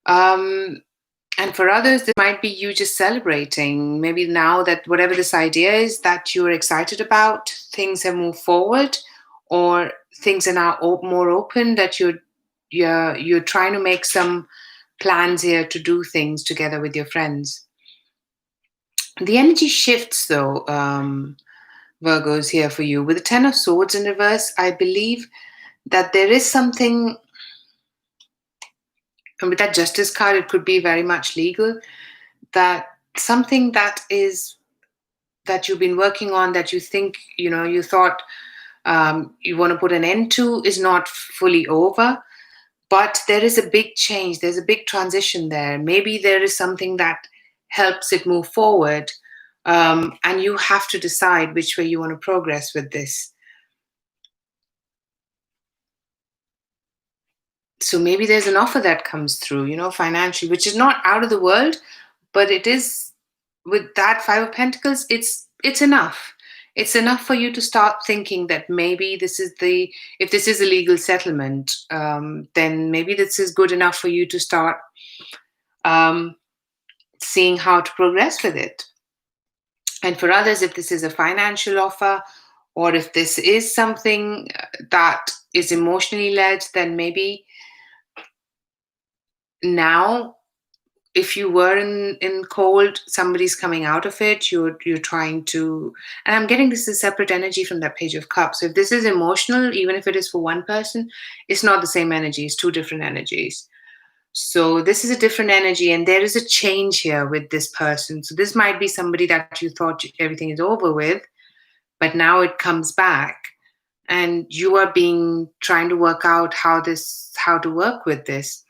And for others, it might be you just celebrating. Maybe now that whatever this idea is that you're excited about, things have moved forward, or things are now more open, that you're trying to make some plans here to do things together with your friends. The energy shifts, though, Virgos, here for you. With the Ten of Swords in reverse, I believe that there is something, and with that Justice card, it could be very much legal, that something that you've been working on, that you think, you thought you want to put an end to, is not fully over. But there is a big change. There's a big transition there. Maybe there is something that helps it move forward. And you have to decide which way you want to progress with this. So maybe there's an offer that comes through, financially, which is not out of the world, but it is, with that Five of Pentacles, it's enough. It's enough for you to start thinking that maybe if this is a legal settlement, then maybe this is good enough for you to start seeing how to progress with it. And for others, if this is a financial offer, or if this is something that is emotionally led, then maybe now, if you were in cold, somebody's coming out of it. You're trying to, and I'm getting this is separate energy from that Page of Cups. So if this is emotional, even if it is for one person, it's not the same energy. It's two different energies. So this is a different energy, and there is a change here with this person. So this might be somebody that you thought everything is over with, but now it comes back, and you are trying to work out how to work with this.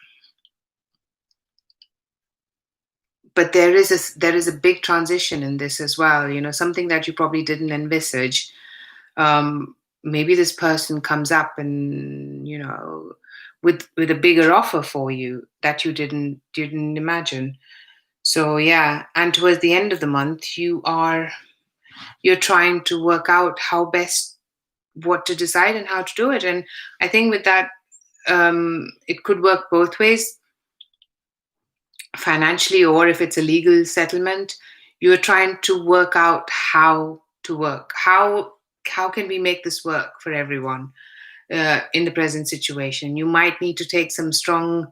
But there is a big transition in this as well. Something that you probably didn't envisage. Maybe this person comes up and with a bigger offer for you that you didn't imagine. So yeah, and towards the end of the month, you're trying to work out how best, what to decide and how to do it. And I think with that it could work both ways, financially, or if it's a legal settlement, you're trying to work out how to work. How can we make this work for everyone in the present situation? You might need to take some strong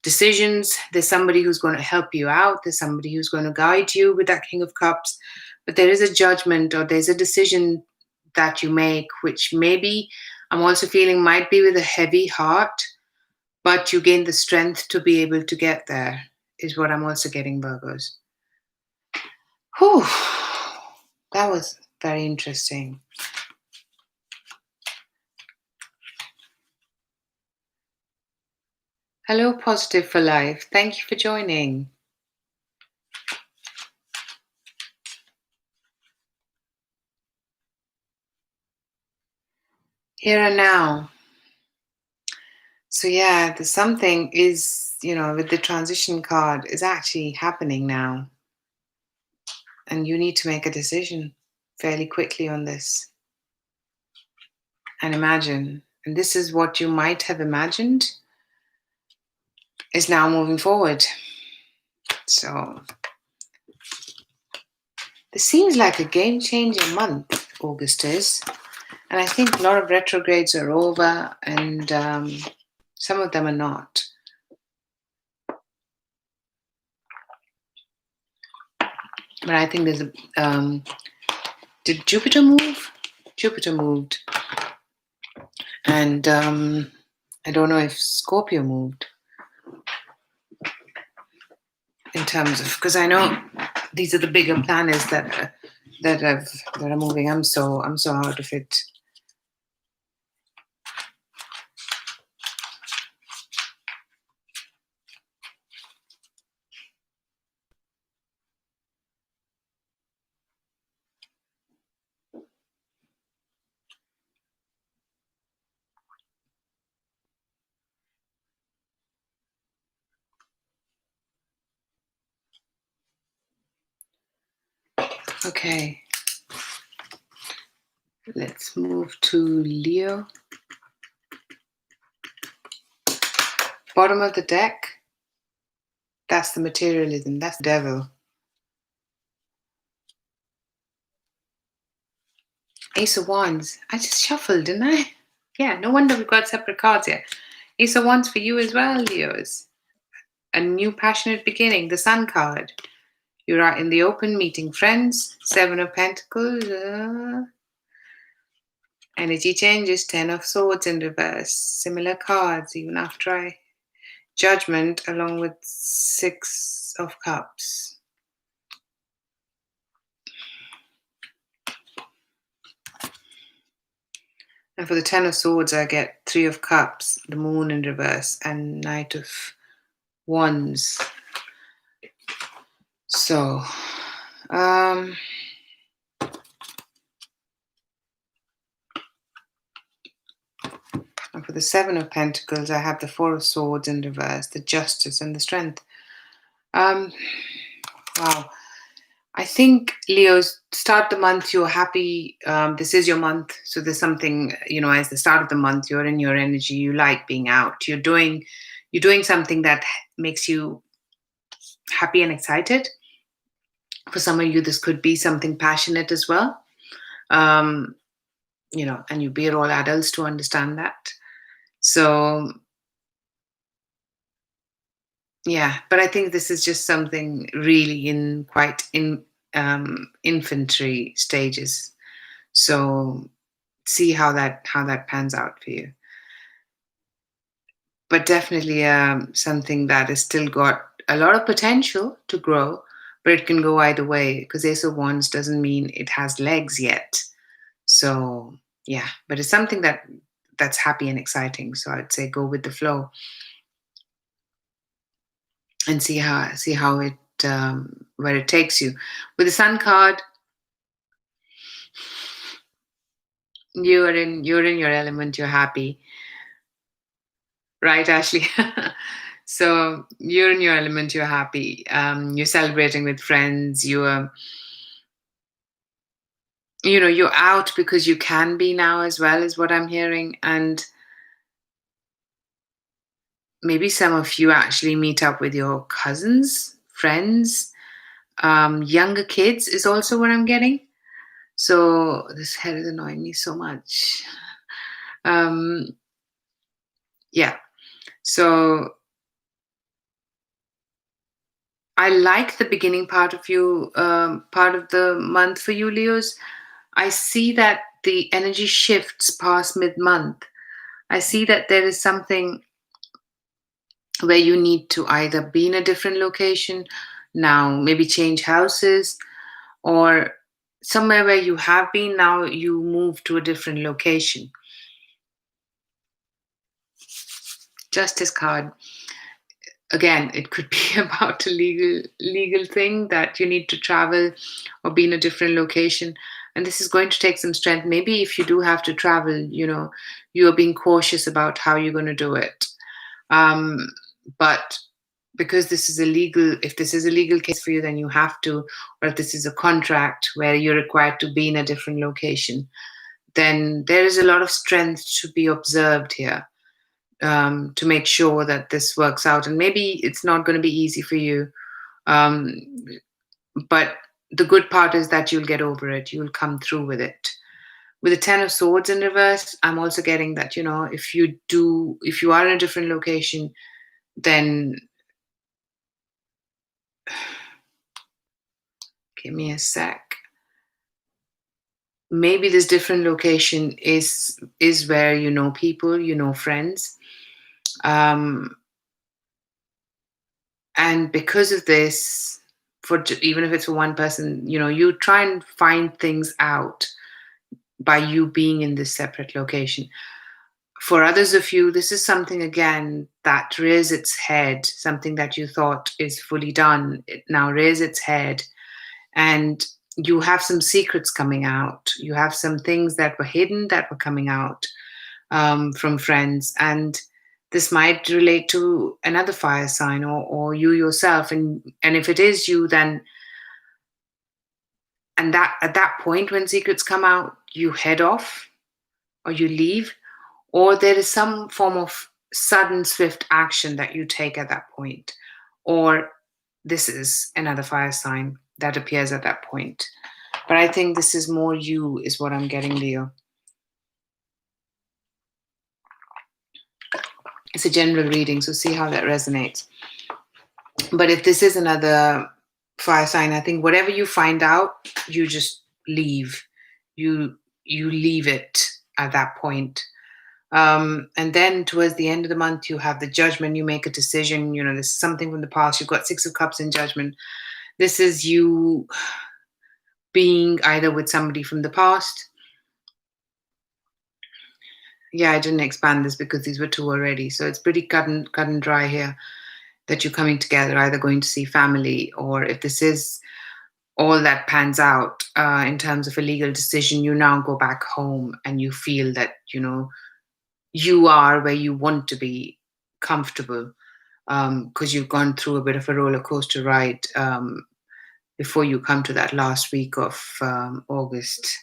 decisions. There's somebody who's going to help you out. There's somebody who's going to guide you with that King of Cups. But there is a judgment or there's a decision that you make, which maybe I'm also feeling might be with a heavy heart, but you gain the strength to be able to get there, is what I'm also getting, Virgos. Whew. That was very interesting. Hello, Positive for Life. Thank you for joining. Here and now. So yeah, the something is, with the transition card is actually happening now. And you need to make a decision fairly quickly on this. And imagine, and this is what you might have imagined is now moving forward. So this seems like a game-changing month, August is. And I think a lot of retrogrades are over, and some of them are not. But I think there's a... did Jupiter move? Jupiter moved. And I don't know if Scorpio moved. In terms of... because I know these are the bigger planets that are moving. I'm so out of it. Okay. Let's move to Leo. Bottom of the deck. That's the materialism. That's the devil. Ace of Wands. I just shuffled, didn't I? Yeah, no wonder we've got separate cards here. Ace of Wands for you as well, Leos. A new passionate beginning. The Sun card. You're out in the open, meeting friends. Seven of Pentacles. Energy changes. Ten of Swords in reverse. Similar cards, even after I... Judgment, along with Six of Cups. And for the Ten of Swords, I get Three of Cups, the Moon in reverse, and Knight of Wands. So, and for the Seven of Pentacles, I have the Four of Swords in reverse, the Justice and the Strength. Wow. I think, Leos, start the month, you're happy. This is your month. So there's something, as the start of the month, you're in your energy. You like being out. You're doing something that makes you happy and excited. For some of you, this could be something passionate as well. And we're all adults to understand that. So, yeah, but I think this is just something really in infantry stages. So see how that pans out for you. But definitely something that has still got a lot of potential to grow, but it can go either way, because Ace of Wands doesn't mean it has legs yet. So yeah, but it's something that's happy and exciting. So I'd say go with the flow and see how it where it takes you. With the Sun card, you're in your element. You're happy, right, Ashley? So you're in your element. You're happy. You're celebrating with friends. You're out because you can be now as well, is what I'm hearing. And maybe some of you actually meet up with your cousins, friends, younger kids is also what I'm getting. So this head is annoying me so much. Um, yeah. So I like the beginning part of you, part of the month for you, Leos. I see that the energy shifts past mid month. I see that there is something where you need to either be in a different location now, maybe change houses, or somewhere where you have been, now you move to a different location. Justice card. Again, it could be about a legal thing that you need to travel or be in a different location. And this is going to take some strength. Maybe if you do have to travel, you are being cautious about how you're going to do it. Um, but because this is illegal, if this is a legal case for you, then you have to, or if this is a contract where you're required to be in a different location, then there is a lot of strength to be observed here, to make sure that this works out. And maybe it's not going to be easy for you, um, but the good part is that you'll get over it, you'll come through with it. With the Ten of Swords in reverse, I'm also getting that, if you are in a different location, then give me a sec. Maybe this different location is where you know people, you know friends, um, and because of this, even if it's for one person, you try and find things out by you being in this separate location. For others of you, this is something again that rears its head. Something that you thought is fully done, it now rears its head, and you have some secrets coming out. You have some things that were hidden that were coming out, from friends, and this might relate to another fire sign, or you yourself. And if it is you, then and that at that point when secrets come out, you head off or you leave, or there is some form of sudden swift action that you take at that point, or this is another fire sign that appears at that point. But I think this is more you, is what I'm getting, Leo. It's a general reading, so see how that resonates. But if this is another fire sign, I think whatever you find out, you just leave. You leave it at that point. And then towards the end of the month, you have the Judgment. You make a decision. This is something from the past. You've got Six of Cups in Judgment. This is you being either with somebody from the past. Yeah, I didn't expand this because these were two already. So it's pretty cut and dry here, that you're coming together, either going to see family, or if this is all that pans out, in terms of a legal decision, you now go back home and you feel that, you are where you want to be, comfortable, because you've gone through a bit of a roller coaster ride, before you come to that last week of, August,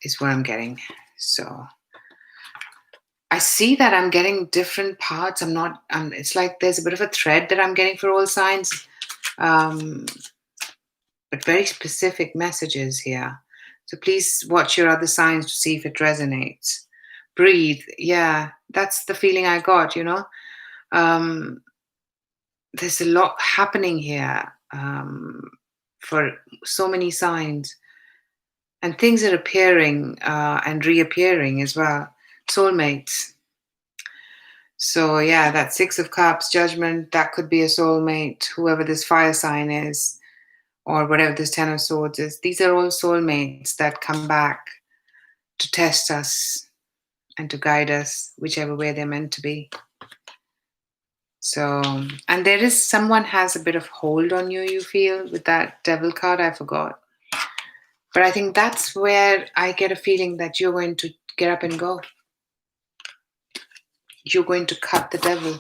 is what I'm getting. So I see that I'm getting different parts. It's like there's a bit of a thread that I'm getting for all signs, um, but very specific messages here. So please watch your other signs to see if it resonates. Breathe. Yeah, that's the feeling I got, Um, there's a lot happening here, for so many signs, and things are appearing, and reappearing as well. Soulmates. So yeah, that Six of Cups, Judgment, that could be a soulmate, whoever this fire sign is, or whatever this Ten of Swords is. These are all soulmates that come back to test us and to guide us whichever way they're meant to be. So, and there is someone has a bit of hold on you, you feel, with that Devil card. I forgot. But I think that's where I get a feeling that you're going to get up and go. You're going to cut the devil,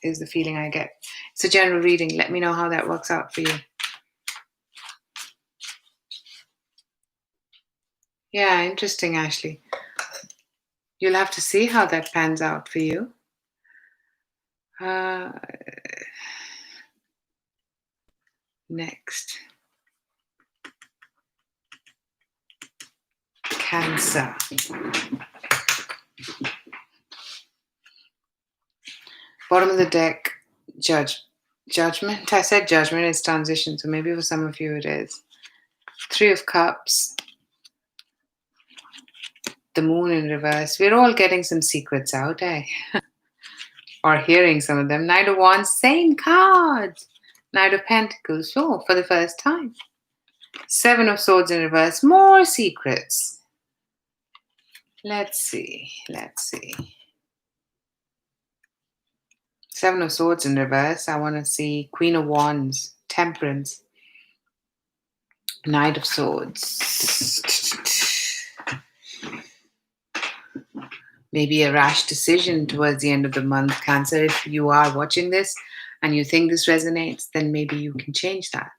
is the feeling I get. It's a general reading. Let me know how that works out for you. Yeah, interesting, Ashley. You'll have to see how that pans out for you. Uh, Next, Cancer. Bottom of the deck, Judgment. I said judgment is transition, so maybe for some of you it is. Three of Cups, the Moon in reverse. We're all getting some secrets out, eh? Or hearing some of them. Knight of Wands, same cards. Knight of Pentacles, oh, for the first time. Seven of Swords in reverse, more secrets. Let's see. Seven of Swords in reverse. I want to see Queen of Wands, Temperance, Knight of Swords. Maybe a rash decision towards the end of the month, Cancer. If you are watching this and you think this resonates, then maybe you can change that.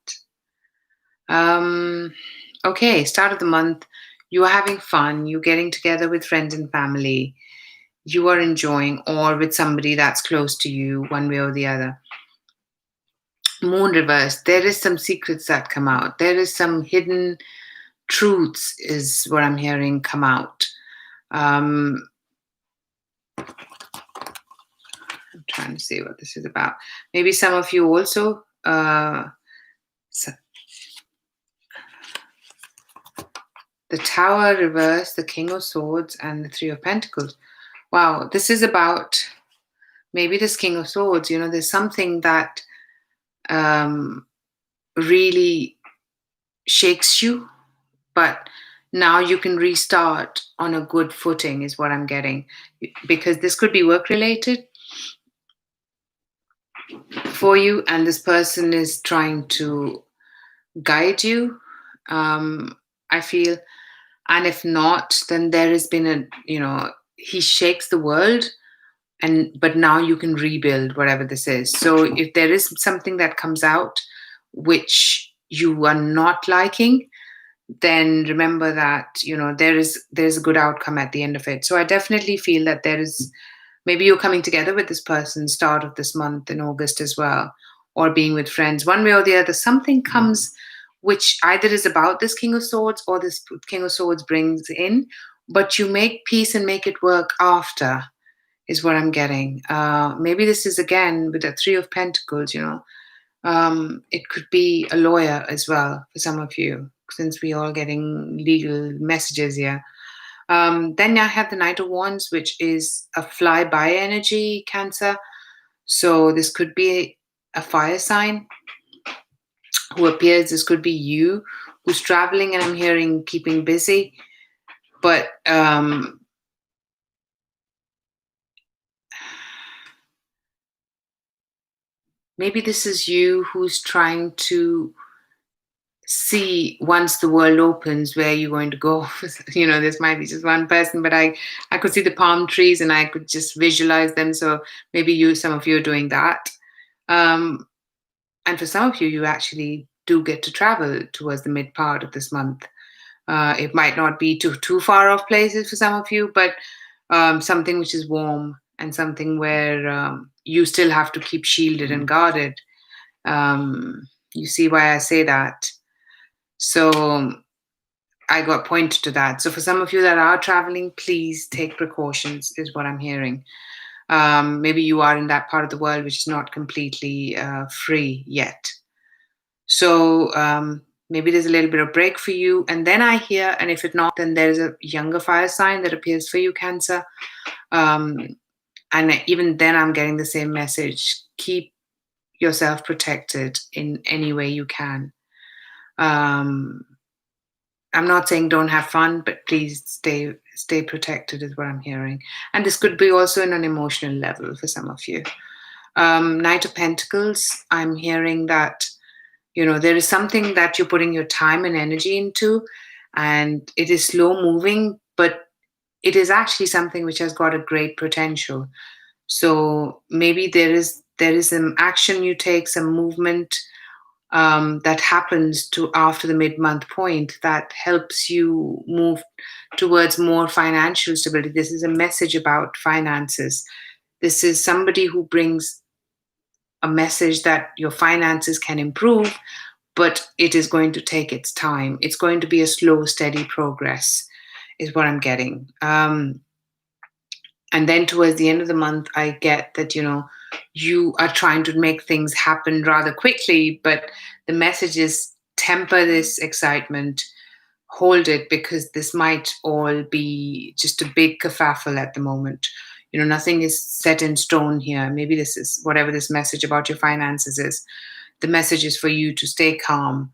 Okay, start of the month. You are having fun. You're getting together with friends and family. You are enjoying, or with somebody that's close to you, one way or the other. Moon reverse. There is some secrets that come out. There is some hidden truths, is what I'm hearing come out. I'm trying to see what this is about. Maybe some of you also. The Tower reverse, the King of Swords, and the Three of Pentacles. Wow, this is about maybe this King of Swords. You know, there's something that really shakes you, but now you can restart on a good footing, is what I'm getting. Because this could be work related for you, and this person is trying to guide you, I feel. And if not, then there has been he shakes the world, but now you can rebuild whatever this is. So if there is something that comes out which you are not liking, then remember that there's a good outcome at the end of it. So I definitely feel that there is, maybe you're coming together with this person start of this month in August as well, or being with friends, one way or the other. Something comes which either is about this King of Swords or this King of Swords brings in, but you make peace and make it work after, is what I'm getting. Maybe this is again with the Three of Pentacles, it could be a lawyer as well for some of you, since we all getting legal messages here. Then I have the Knight of Wands, which is a fly-by energy, Cancer. So this could be a fire sign who appears. This could be you who's traveling, and I'm hearing keeping busy. But maybe this is you who's trying to see, once the world opens, where you're going to go. This might be just one person, but I could see the palm trees and I could just visualize them. So maybe some of you are doing that. And for some of you, you actually do get to travel towards the mid part of this month. It might not be too far off places for some of you, but something which is warm and something where you still have to keep shielded and guarded. You see why I say that? So I got pointed to that. So for some of you that are traveling, please take precautions, is what I'm hearing. Maybe you are in that part of the world which is not completely free yet. So maybe there's a little bit of break for you. And then I hear, and if it's not, then there's a younger fire sign that appears for you, Cancer. And even then I'm getting the same message. Keep yourself protected in any way you can. I'm not saying don't have fun, but please stay protected, is what I'm hearing. And this could be also in an emotional level for some of you. Knight of Pentacles, I'm hearing that there is something that you're putting your time and energy into, and it is slow moving, but it is actually something which has got a great potential. So maybe there is some action you take, some movement that happens after the mid-month point that helps you move towards more financial stability. This is a message about finances. This is somebody who brings a message that your finances can improve, but it is going to take its time. It's going to be a slow, steady progress, is what I'm getting. And then towards the end of the month, I get that, you are trying to make things happen rather quickly, but the message is temper this excitement, hold it, because this might all be just a big kerfuffle at the moment. Nothing is set in stone here. Maybe this is whatever this message about your finances is. The message is for you to stay calm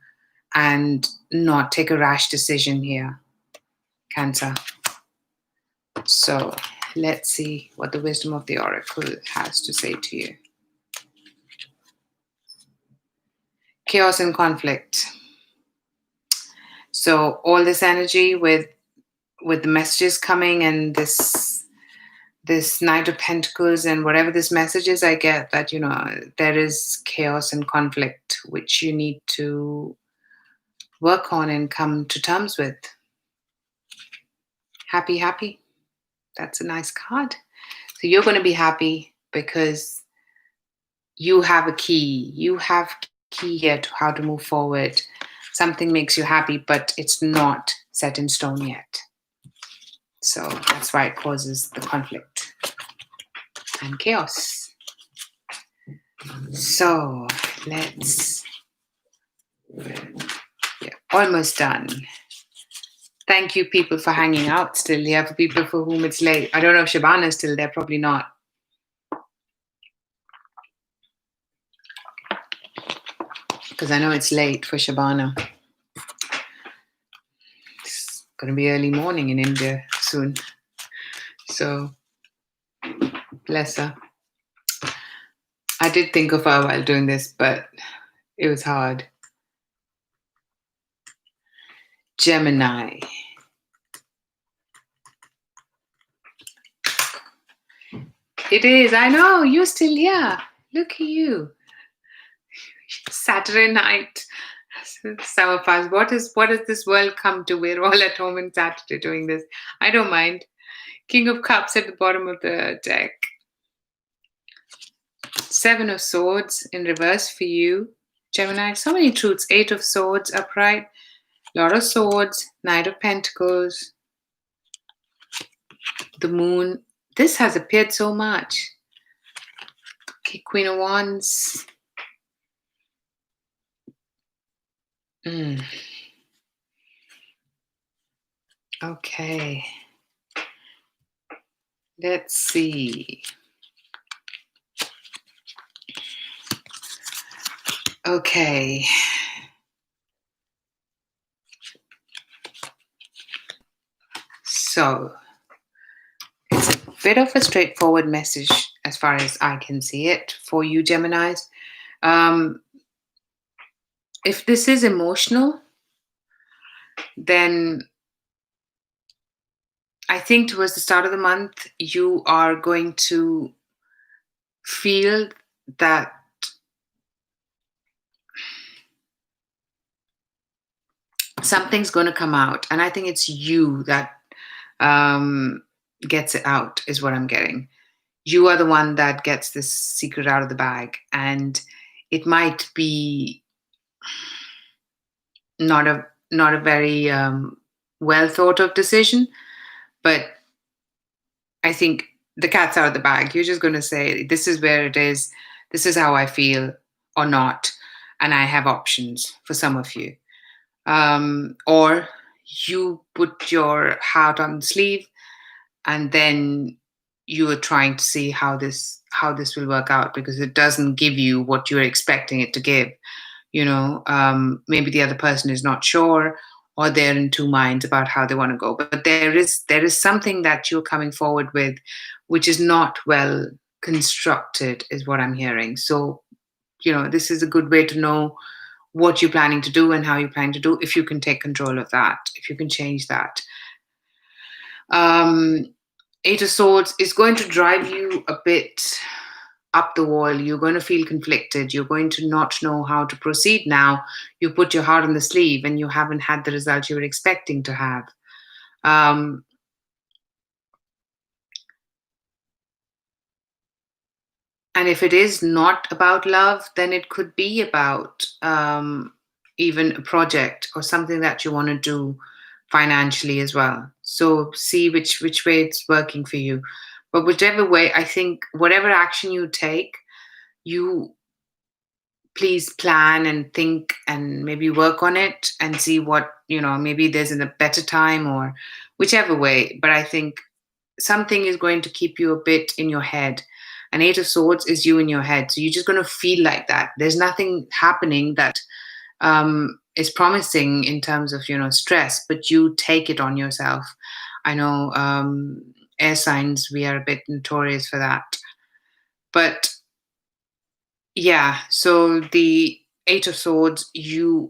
and not take a rash decision here, Cancer. So let's see what the wisdom of the oracle has to say to you. Chaos and conflict. So all this energy with the messages coming and this Knight of Pentacles and whatever this message is, I get that, there is chaos and conflict which you need to work on and come to terms with. Happy, happy. That's a nice card. So you're going to be happy because you have a key. You have key here to how to move forward. Something makes you happy, but it's not set in stone yet. So that's why it causes the conflict and chaos. So let's, almost done. Thank you, people, for hanging out still here. For people for whom it's late. I don't know if Shabana is still there. Probably not. Because I know it's late for Shabana. It's going to be early morning in India soon. So, bless her. I did think of her while doing this, but it was hard. Gemini. It is. I know. You're still here. Look at you. Saturday night. Some of us. What has this world come to? We're all at home on Saturday doing this. I don't mind. King of Cups at the bottom of the deck. Seven of Swords in reverse for you, Gemini. So many truths. Eight of Swords upright. Lot of Swords. Knight of Pentacles. The Moon. This has appeared so much. Okay, Queen of Wands. Okay. Let's see. Okay. So it's a bit of a straightforward message as far as I can see it for you, Geminis. If this is emotional, then I think towards the start of the month, you are going to feel that something's going to come out. And I think it's you that gets it out, is what I'm getting. You are the one that gets this secret out of the bag. And it might be not a very well thought of decision, but I think the cat's out of the bag. You're just going to say, this is where it is, this is how I feel, or not. And I have options for some of you. Or you put your heart on the sleeve and then you are trying to see how this will work out, because it doesn't give you what you're expecting it to give. Maybe the other person is not sure, or they're in two minds about how they want to go. But there is something that you're coming forward with, which is not well constructed, is what I'm hearing. So, this is a good way to know what you're planning to do and how you're planning to do, if you can take control of that, if you can change that. Eight of Swords is going to drive you a bit up the wall. You're going to feel conflicted. You're going to not know how to proceed now. You put your heart on the sleeve and you haven't had the result you were expecting to have. And if it is not about love, then it could be about even a project or something that you want to do financially as well. So see which way it's working for you. But whichever way, I think whatever action you take, you please plan and think and maybe work on it and see what, maybe there's a better time or whichever way. But I think something is going to keep you a bit in your head. An Eight of Swords is you in your head. So you're just going to feel like that. There's nothing happening that is promising in terms of, stress, but you take it on yourself. I know air signs, we are a bit notorious for that. But yeah, so the Eight of Swords, yeah,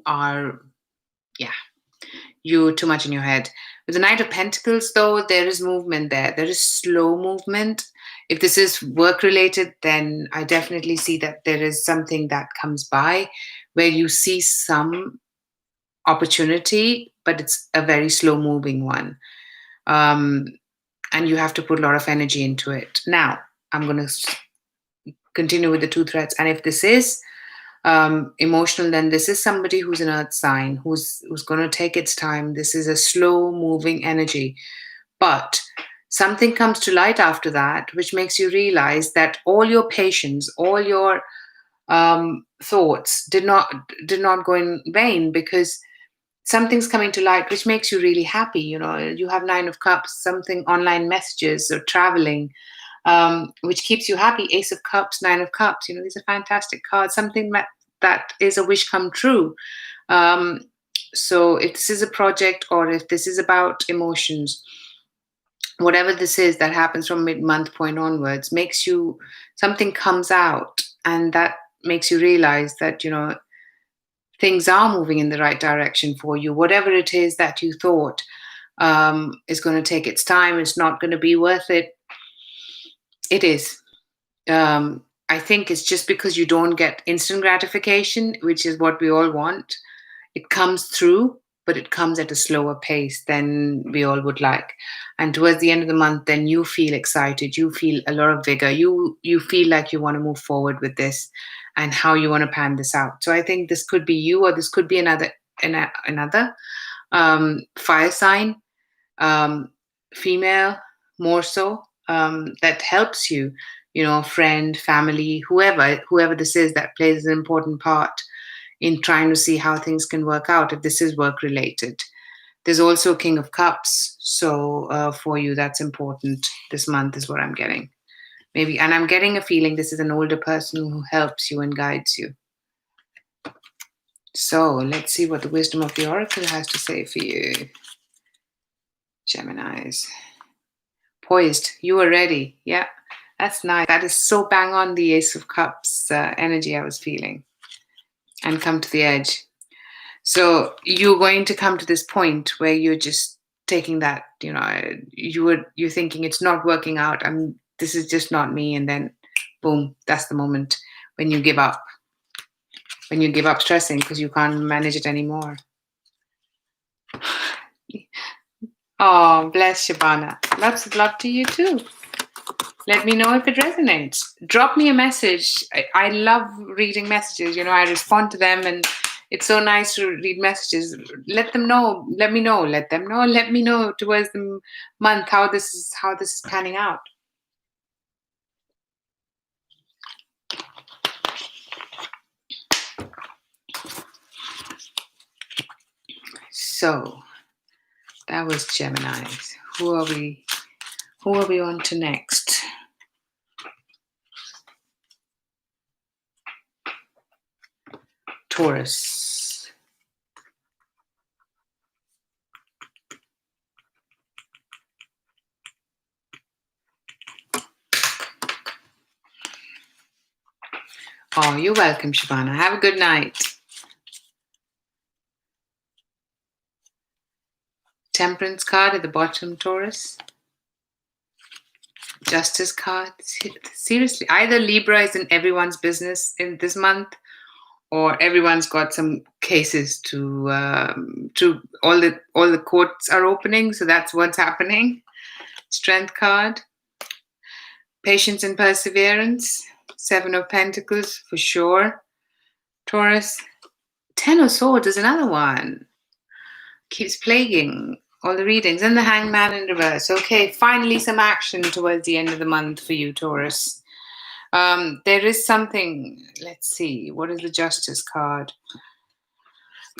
you're too much in your head. With the Knight of Pentacles, though, there is movement there. There is slow movement. If this is work related, then I definitely see that there is something that comes by where you see some opportunity, but it's a very slow moving one. And you have to put a lot of energy into it. Now, I'm going to continue with the two threads. And if this is emotional, then this is somebody who's an earth sign who's going to take its time. This is a slow moving energy, but something comes to light after that, which makes you realize that all your patience, all your thoughts did not go in vain, because something's coming to light which makes you really happy. You have Nine of Cups, something, online messages or traveling, which keeps you happy. Ace of Cups, Nine of Cups, these are fantastic cards. Something that is a wish come true. So if this is a project or if this is about emotions, whatever this is that happens from mid-month point onwards, makes you, something comes out and that makes you realize that, things are moving in the right direction for you. Whatever it is that you thought is going to take its time, it's not going to be worth it. It is. I think it's just because you don't get instant gratification, which is what we all want. It comes through, but it comes at a slower pace than we all would like. And towards the end of the month, then you feel excited. You feel a lot of vigor. You feel like you want to move forward with this and how you want to pan this out. So I think this could be you, or this could be another fire sign, female, more so, that helps you. Friend, family, whoever this is that plays an important part in trying to see how things can work out if this is work related. There's also King of Cups. So for you, that's important this month is what I'm getting. Maybe, and I'm getting a feeling this is an older person who helps you and guides you. So let's see what the wisdom of the oracle has to say for you. Geminis. Poised. You are ready. Yeah, that's nice. That is so bang on the Ace of Cups energy I was feeling. And come to the edge. So you're going to come to this point where you're just taking that, you're thinking it's not working out. This is just not me. And then boom, that's the moment when you give up. When you give up stressing because you can't manage it anymore. Oh, bless Shabana. Lots of love to you too. Let me know if it resonates. Drop me a message. I love reading messages. I respond to them, and it's so nice to read messages. Let them know. Let me know. Let them know. Let me know towards the month how this is panning out. So that was Geminis. Who are we on to next? Taurus. Oh, you're welcome, Shabana. Have a good night. Temperance card at the bottom, Taurus. Justice card. Seriously, either Libra is in everyone's business in this month, or everyone's got some cases to all the courts are opening, so that's what's happening. Strength card. Patience and perseverance. Seven of Pentacles for sure. Taurus. Ten of Swords is another one. Keeps plaguing all the readings. And the Hangman in reverse. Okay, finally some action towards the end of the month for you, Taurus. There is something, let's see, what is the Justice card?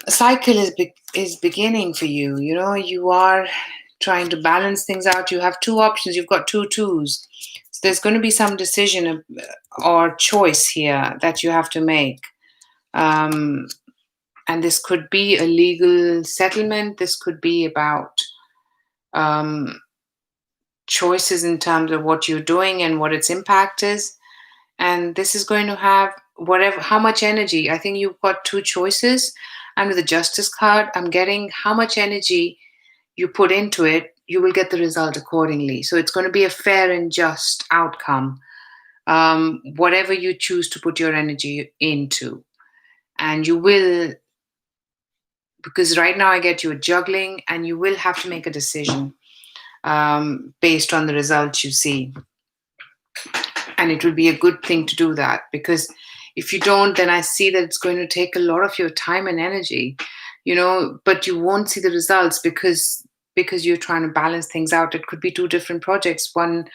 A cycle is beginning for you. You know, you are trying to balance things out. You have two options. You've got two twos. So there's going to be some decision or choice here that you have to make. And this could be a legal settlement. This could be about choices in terms of what you're doing and what its impact is. And this is going to have how much energy. I think you've got two choices. And with the Justice card, I'm getting how much energy you put into it, you will get the result accordingly. So it's going to be a fair and just outcome, whatever you choose to put your energy into. And you will, because right now I get you juggling, and you will have to make a decision based on the results you see. And it will be a good thing to do that, because if you don't, then I see that it's going to take a lot of your time and energy, you know, but you won't see the results because you're trying to balance things out. It could be two different projects, one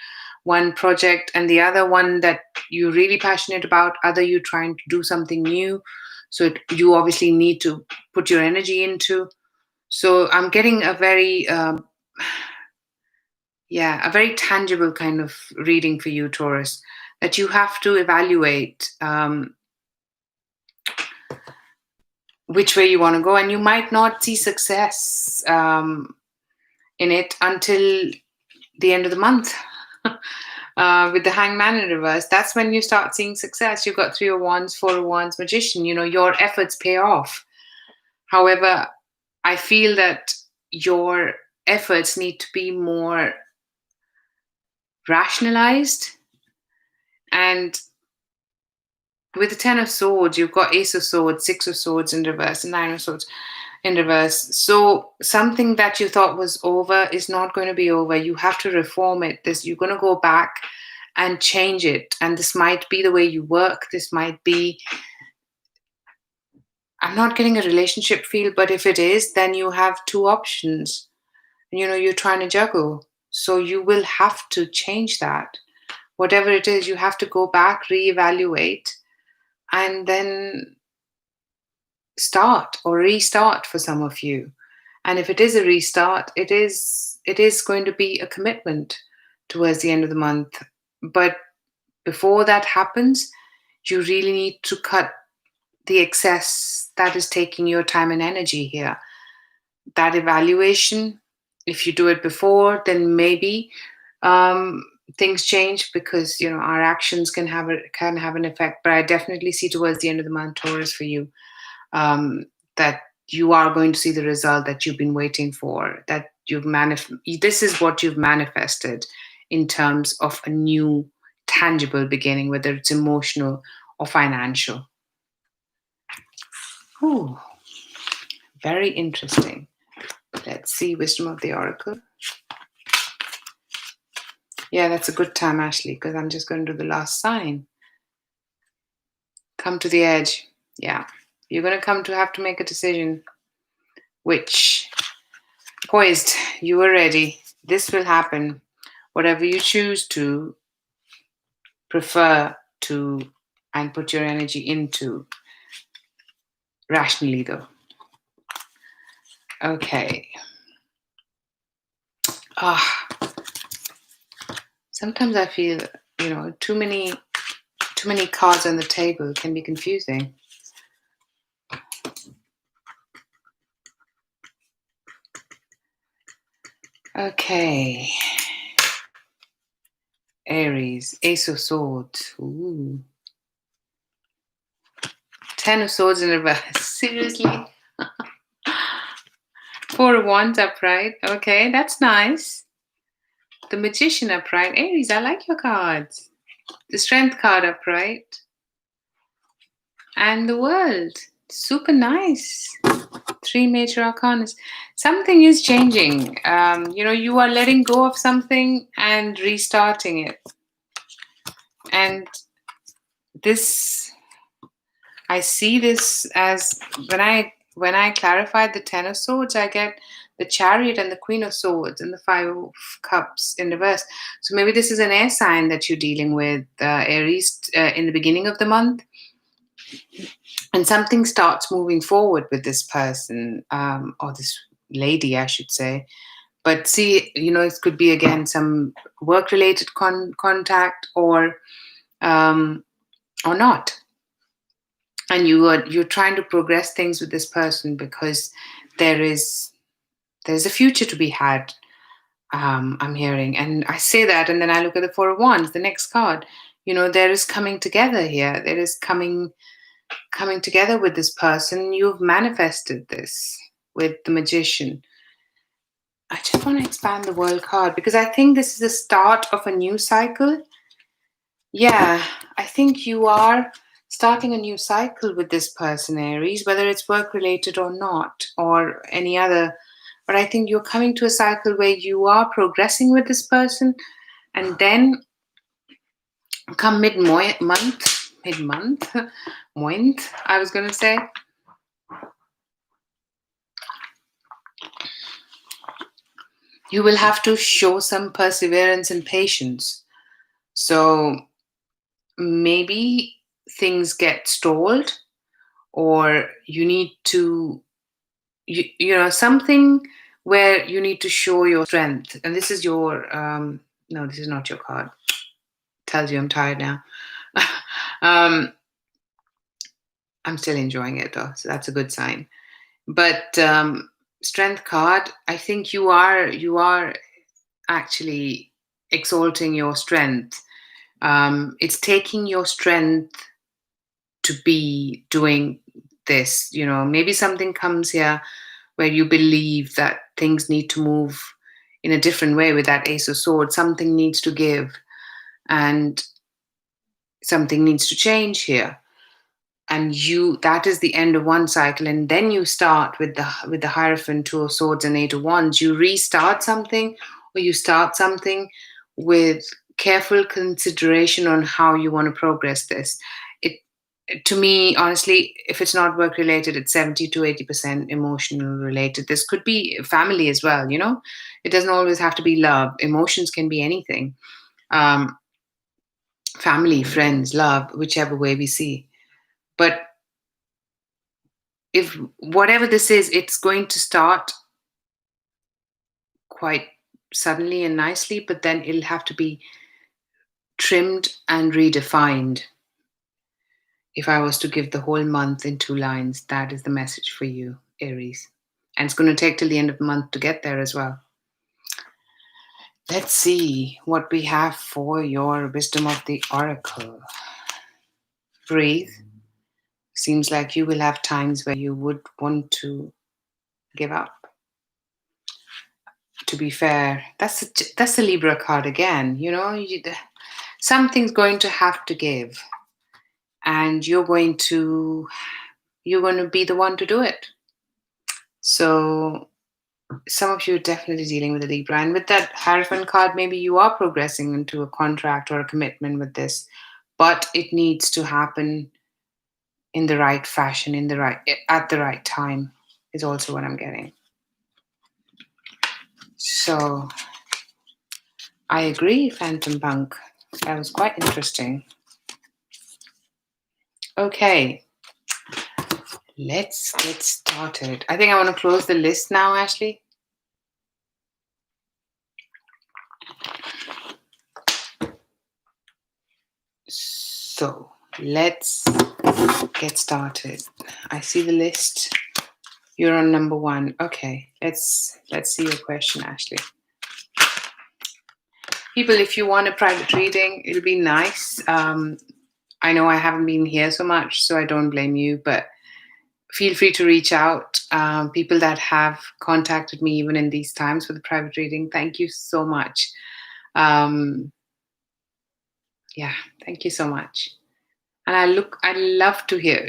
project and the other one that you're really passionate about, other you're trying to do something new. So you obviously need to put your energy into. So I'm getting a very a very tangible kind of reading for you, Taurus, that you have to evaluate which way you want to go, and you might not see success in it until the end of the month. With the Hangman in reverse, that's when you start seeing success. You've got Three of Wands, Four of Wands, Magician. You know, your efforts pay off. However, I feel that your efforts need to be more rationalized. And with the Ten of Swords, you've got Ace of Swords, Six of Swords in reverse, and Nine of Swords in reverse. So something that you thought was over is not going to be over. You have to reform it. You're going to go back and change it. And this might be the way you work. This might be, I'm not getting a relationship feel, but if it is, then you have two options. You know, you're trying to juggle. So you will have to change that. Whatever it is, you have to go back, reevaluate, and then start or restart for some of you. And if it is a restart, it is going to be a commitment towards the end of the month. But before that happens, you really need to cut the excess that is taking your time and energy here. That evaluation, if you do it before, then maybe things change, because you know our actions can have an effect. But I definitely see towards the end of the month, Taurus, for you, that you are going to see the result that you've been waiting for. That this is what you've manifested in terms of a new tangible beginning, whether it's emotional or financial. Oh, very interesting. Let's see, Wisdom of the Oracle. Yeah, that's a good time, Ashley, because I'm just going to do the last sign. Come to the edge. Yeah, you're going to have to make a decision. Which, poised, you are ready. This will happen. Whatever you choose to prefer to and put your energy into. Rationally, though. Okay. Sometimes I feel, you know, too many cards on the table can be confusing. Okay. Aries, Ace of Swords. Ooh. Ten of Swords in reverse. Seriously? Four of Wands upright. Okay, that's nice. The Magician upright. Aries, I like your cards. The Strength card upright. And the World. Super nice. Three major arcanas. Something is changing. You know, you are letting go of something and restarting it. And this I see this as when I clarified the Ten of Swords, I get the Chariot and the Queen of Swords and the Five of Cups in reverse. So maybe this is an air sign that you're dealing with, Aries, in the beginning of the month, and something starts moving forward with this person, or this lady, I should say. But see, it could be again some work-related contact, um, or not. And you're trying to progress things with this person because there is there's a future to be had. I'm hearing, and I say that, and then I look at the Four of Wands, the next card. There is coming together here. There is coming together with this person. You've manifested this with the Magician. I just want to expand the World card because I think this is the start of a new cycle. Yeah, I think you are starting a new cycle with this person, Aries, whether it's work related or not, or any other. But I think you're coming to a cycle where you are progressing with this person, and then come mid-month, month, I was going to say, you will have to show some perseverance and patience. So maybe things get stalled, or you need to, something where you need to show your strength. And this is your, no, this is not your card. Tells you I'm tired now. um, I'm still enjoying it though, so that's a good sign. But strength card, I think you are actually exalting your strength. It's taking your strength to be doing this. Maybe something comes here where you believe that things need to move in a different way with that Ace of Swords. Something needs to give, and something needs to change here. And that is the end of one cycle, and then you start with the Hierophant, Two of Swords, and Eight of Wands. You restart something, or you start something with careful consideration on how you want to progress this. It To me, honestly, if it's not work related, it's 70 to 80% emotional related. This could be family as well. It doesn't always have to be love. Emotions can be anything. um, Family, friends, love, whichever way we see. But if whatever this is, it's going to start quite suddenly and nicely, but then it'll have to be trimmed and redefined. If I was to give the whole month in two lines, that is the message for you, Aries. And it's going to take till the end of the month to get there as well. Let's see what we have for your wisdom of the oracle. Breathe. Seems like you will have times where you would want to give up. To be fair, that's a Libra card again. Something's going to have to give, and you're going to be the one to do it. So some of you are definitely dealing with a Libra, and with that Hierophant card, maybe you are progressing into a contract or a commitment with this, but it needs to happen in the right fashion, at the right time, is also what I'm getting. So I agree, Phantom Punk. That was quite interesting. Okay, let's get started. I think I want to close the list now, Ashley. So let's get started. I see the list. You're on number one. Okay, let's see your question, Ashley. People, if you want a private reading, it'll be nice. I know I haven't been here so much, so I don't blame you, but feel free to reach out. People that have contacted me even in these times for the private reading, thank you so much. Yeah, thank you so much. And I love to hear,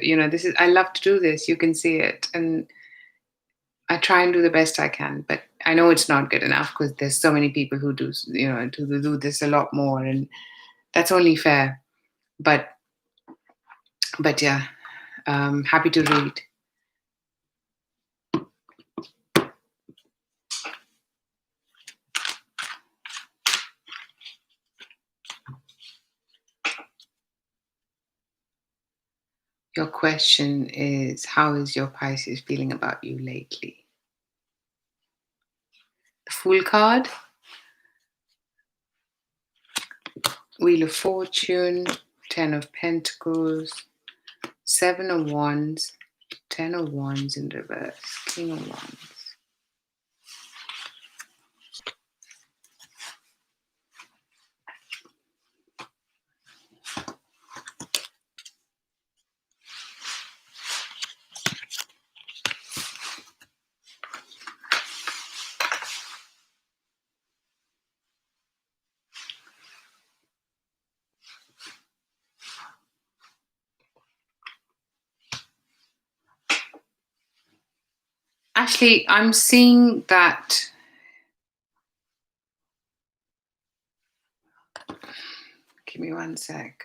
I love to do this. You can see it. And I try and do the best I can, but I know it's not good enough because there's so many people who do this a lot more, and that's only fair. But But yeah, happy to read. Your question is, how is your Pisces feeling about you lately? The Fool card, Wheel of Fortune, Ten of Pentacles, Seven of Wands, Ten of Wands in reverse, King of Wands. Actually, I'm seeing that. Give me one sec.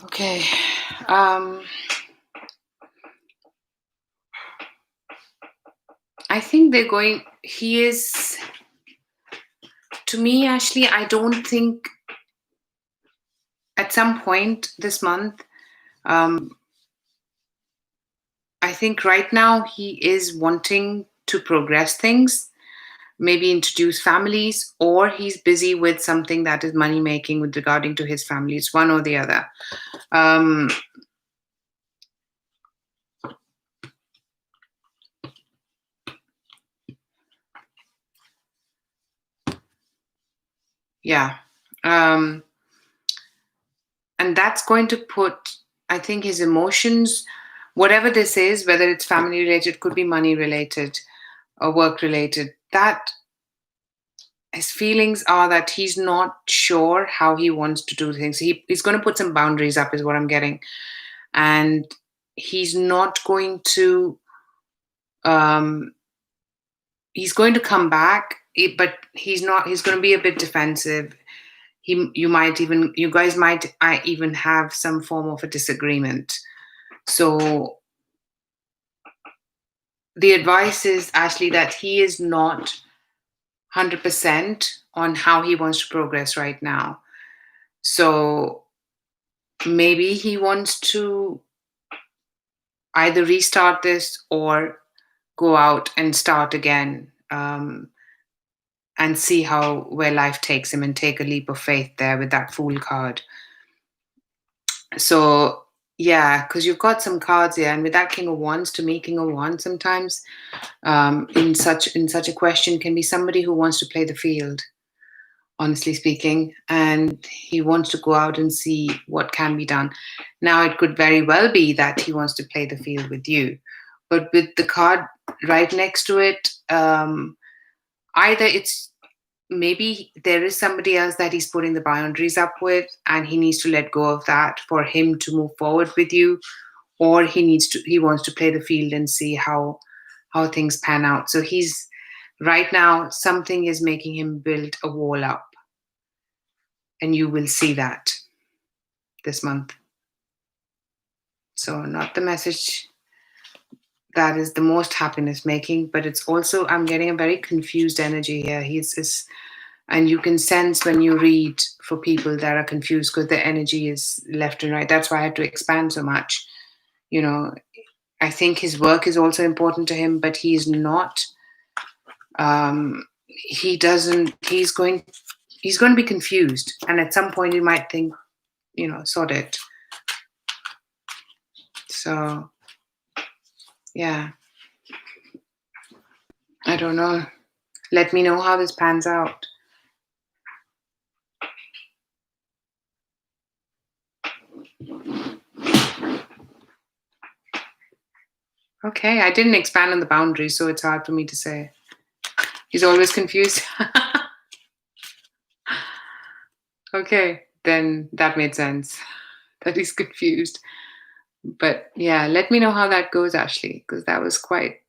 Okay. I think he is, to me, Ashley, I don't think at some point this month, I think right now he is wanting to progress things, maybe introduce families, or he's busy with something that is money making with regarding to his family. It's one or the other. Um, yeah. And that's going to put, I think, his emotions, whatever this is, whether it's family related, could be money related or work related, that his feelings are that he's not sure how he wants to do things. He's going to put some boundaries up, is what I'm getting. And he's not going to, um, he's going to come back, but he's not, he's going to be a bit defensive. You guys might even have some form of a disagreement. So the advice is actually that he is not 100% on how he wants to progress right now. So maybe he wants to either restart this or go out and start again, and see where life takes him and take a leap of faith there with that Fool card. So yeah, because you've got some cards here, and with that King of Wands, to me, King of Wands sometimes, in such a question, can be somebody who wants to play the field, honestly speaking, and he wants to go out and see what can be done. Now, it could very well be that he wants to play the field with you, but with the card right next to it, either it's, maybe there is somebody else that he's putting the boundaries up with, and he needs to let go of that for him to move forward with you, or he wants to play the field and see how things pan out. So he's, right now, something is making him build a wall up, and you will see that this month. So not the message that is the most happiness making, but it's also, I'm getting a very confused energy here. And you can sense when you read for people that are confused, because the energy is left and right. That's why I had to expand so much. I think his work is also important to him, but he's not, he's going to be confused. And at some point you might think, sort it. So yeah, I don't know. Let me know how this pans out. Okay, I didn't expand on the boundaries, so it's hard for me to say. He's always confused. Okay. then that made sense. That he's confused. But yeah, let me know how that goes, Ashley, because that was quite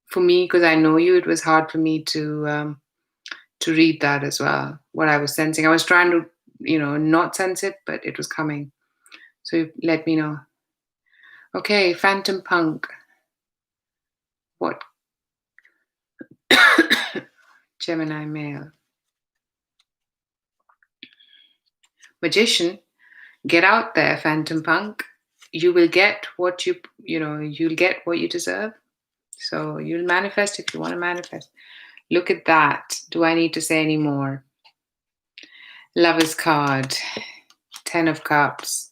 for me. Because I know you, it was hard for me to read that as well. What I was sensing, I was trying to, not sense it, but it was coming. So let me know. Okay, Phantom Punk. What? Gemini male. Magician. Get out there, Phantom Punk. You will get what you'll get what you deserve. So you'll manifest if you want to manifest. Look at that. Do I need to say any more? Lover's card. 10 of Cups.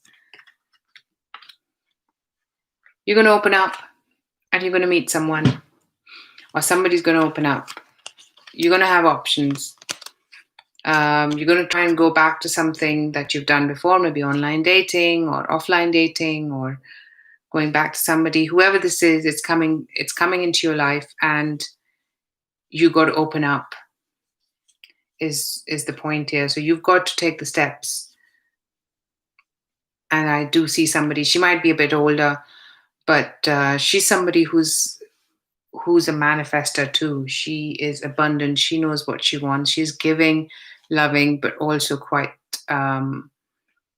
You're going to open up and you're going to meet someone, or somebody's going to open up. You're going to have options. You're going to try and go back to something that you've done before, maybe online dating or offline dating, or going back to somebody, whoever this is. It's coming into your life, and you got to open up. Is the point here? So you've got to take the steps. And I do see somebody. She might be a bit older, but she's somebody who's a manifester too. She is abundant. She knows what she wants. She's giving, loving, but also quite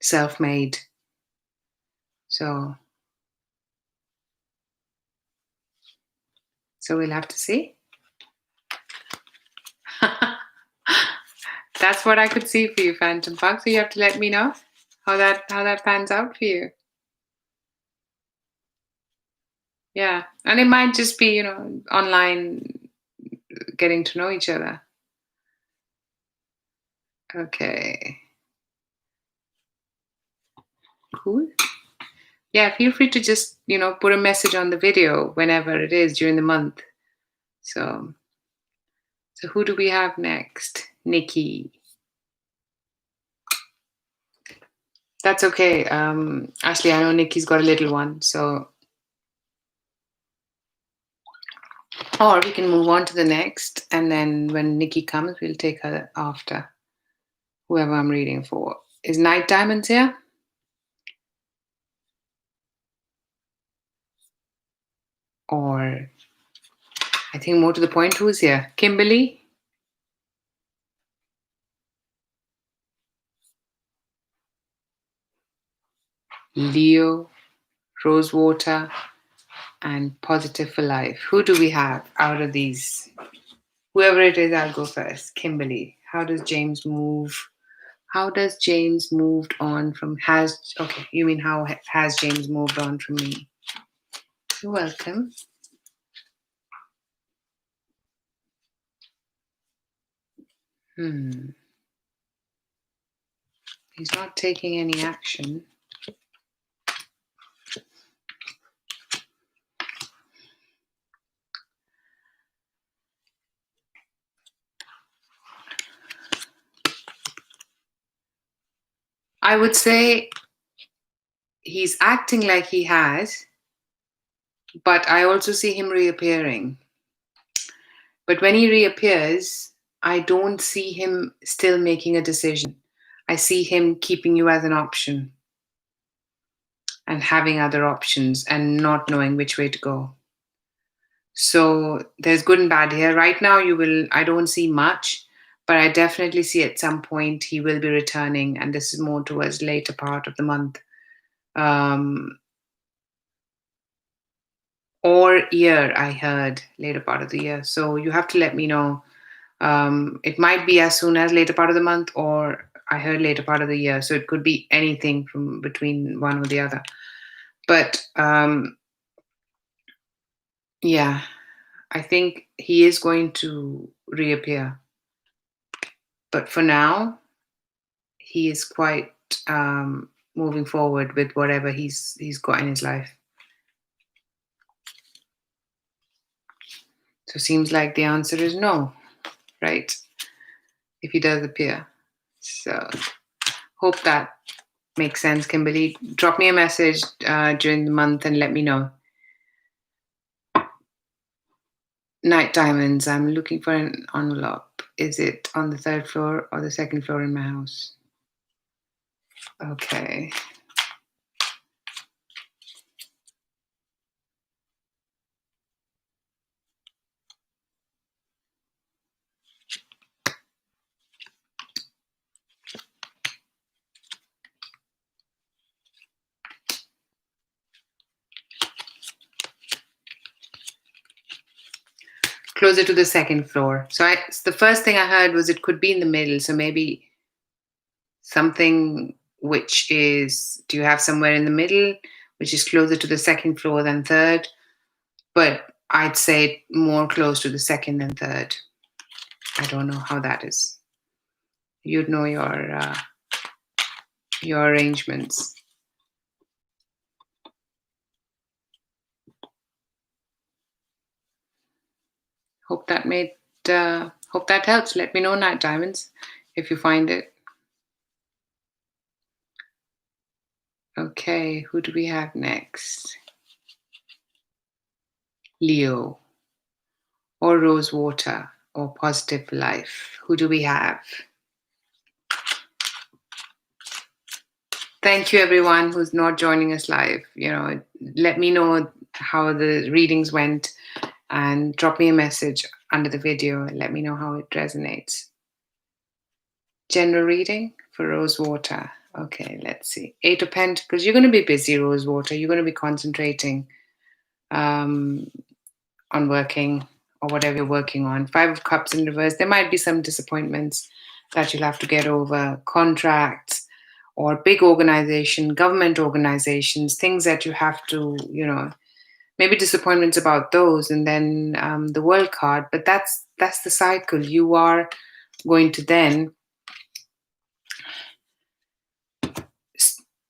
self-made. So we'll have to see. That's what I could see for you, Phantom Punk. So you have to let me know how that pans out for you. Yeah, and it might just be online, getting to know each other. Okay. Cool. Yeah, feel free to just, put a message on the video whenever it is during the month. So who do we have next? Nikki. That's okay. Ashley, I know Nikki's got a little one, so. Or we can move on to the next, and then when Nikki comes, we'll take her after whoever I'm reading for. Is Night Diamonds here? Or I think more to the point, who's here? Kimberly? Leo, Rosewater, and Positive for Life. Who do we have out of these? Whoever it is, I'll go first. Kimberly. How does James move? How does James moved on from okay, you mean how has James moved on from me? You're welcome. He's not taking any action. I would say he's acting like he has, but I also see him reappearing. But when he reappears, I don't see him still making a decision. I see him keeping you as an option and having other options and not knowing which way to go. So there's good and bad here. Right now, I don't see much, but I definitely see at some point he will be returning, and this is more towards later part of the month. Or year, I heard later part of the year. So you have to let me know. It might be as soon as later part of the month, or I heard later part of the year. So it could be anything from between one or the other. But yeah, I think he is going to reappear. But for now, he is quite moving forward with whatever he's got in his life. So it seems like the answer is no, right? If he does appear. So hope that makes sense, Kimberly. Drop me a message during the month and let me know. Night Diamonds, I'm looking for an envelope. Is it on the third floor or the second floor in my house? Okay. Closer to the second floor. The first thing I heard was it could be in the middle. So maybe something which is, do you have somewhere in the middle, which is closer to the second floor than third? But I'd say more close to the second than third. I don't know how that is. You'd know your arrangements. Hope that made. Hope that helps. Let me know, Night Diamonds, if you find it. Okay, who do we have next? Leo, or Rosewater, or Positive Life. Who do we have? Thank you, everyone who's not joining us live. Let me know how the readings went and drop me a message under the video and let me know how it resonates. General reading for Rosewater. Okay, let's see. 8 of Pentacles. You're going to be busy, Rosewater. You're going to be concentrating on working or whatever you're working on. 5 of Cups in reverse. There might be some disappointments that you'll have to get over. Contracts or big organization, government organizations, things that you have to, maybe disappointments about those. And then the World card. But that's the cycle. You are going to then,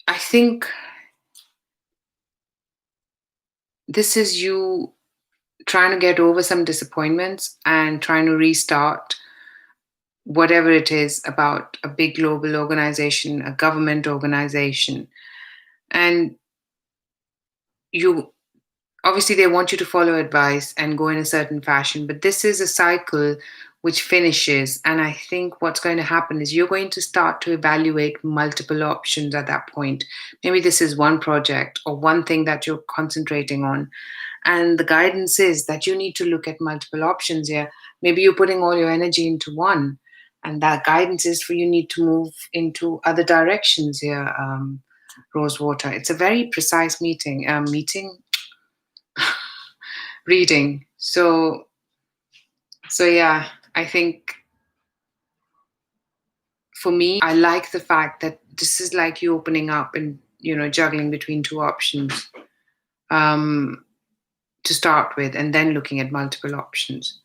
I think this is you trying to get over some disappointments and trying to restart whatever it is about a big global organization, a government organization. And you obviously they want you to follow advice and go in a certain fashion, but this is a cycle which finishes. And I think what's going to happen is you're going to start to evaluate multiple options at that point. Maybe this is one project or one thing that you're concentrating on. And the guidance is that you need to look at multiple options here. Maybe you're putting all your energy into one. And that guidance is for you need to move into other directions here, Rosewater. It's a very precise reading. So yeah, I think for me, I like the fact that this is like you opening up and juggling between two options to start with, and then looking at multiple options.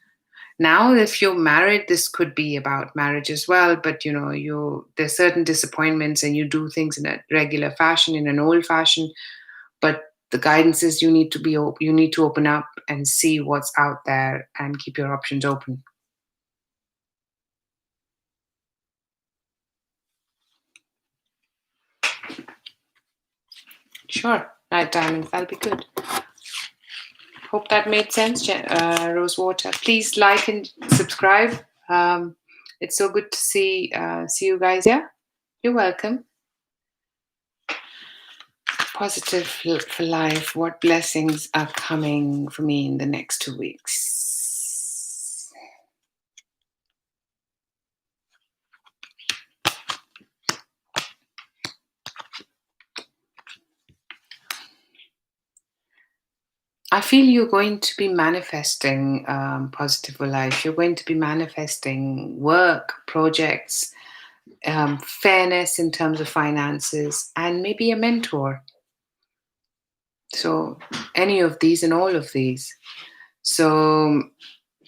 Now, if you're married, this could be about marriage as well. But there's certain disappointments, and you do things in a regular fashion, in an old fashion. But the guidance is you need to open up and see what's out there and keep your options open. Sure, Night Diamonds, that'll be good. Hope that made sense, Rosewater. Please like and subscribe. It's so good to see you guys. Yeah, you're welcome. Positive for life. What blessings are coming for me in the next 2 weeks? I feel you're going to be manifesting positive for life. You're going to be manifesting work, projects, fairness in terms of finances, and maybe a mentor. So, any of these and all of these. So,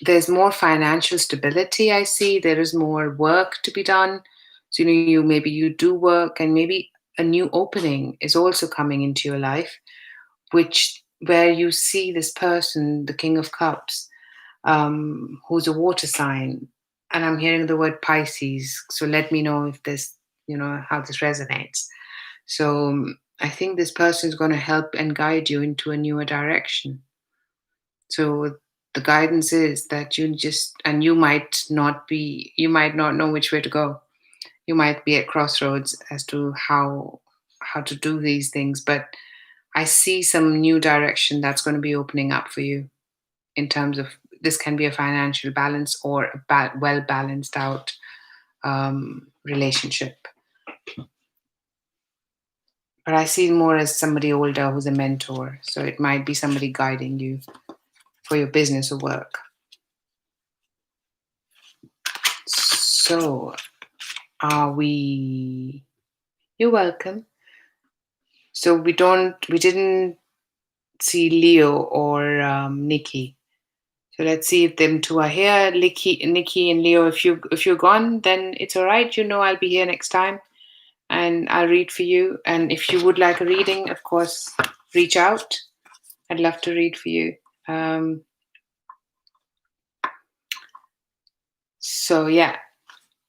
there's more financial stability, I see. There is more work to be done. So, maybe you do work, and maybe a new opening is also coming into your life, where you see this person, the King of Cups, who's a water sign. And I'm hearing the word Pisces. So let me know if how this resonates. So I think this person is going to help and guide you into a newer direction. So the guidance is that you might not know which way to go. you might be at crossroads as to how to do these things, but I see some new direction that's going to be opening up for you in terms of this can be a financial balance or a well balanced out relationship. But I see more as somebody older who's a mentor. So it might be somebody guiding you for your business or work. So are we? You're welcome. So we didn't see Leo or Nikki. So let's see if them two are here. Nikki and Leo. If you're gone, then it's all right. I'll be here next time, and I'll read for you. And if you would like a reading, of course, reach out. I'd love to read for you. So yeah,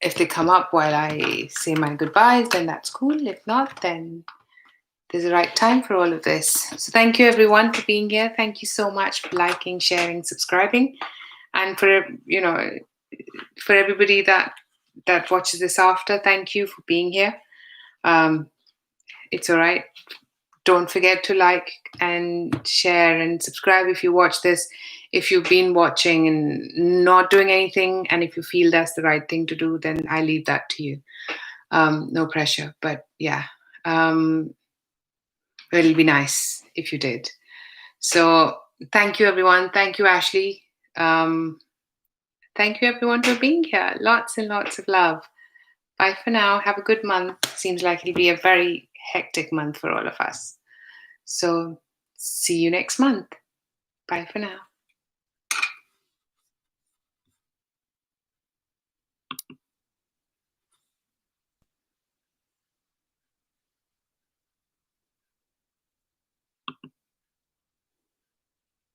if they come up while I say my goodbyes, then that's cool. If not, then there's a right time for all of this. So thank you everyone for being here. Thank you so much for liking, sharing, subscribing, and for everybody that watches this after. Thank you for being here. It's all right. Don't forget to like and share and subscribe if you watch this. If you've been watching and not doing anything, and if you feel that's the right thing to do, then I leave that to you. No pressure, but yeah, it'll be nice if you did. So thank you, everyone. Thank you, Ashley. Thank you, everyone, for being here. Lots and lots of love. Bye for now. Have a good month. Seems like it'll be a very hectic month for all of us. So see you next month. Bye for now.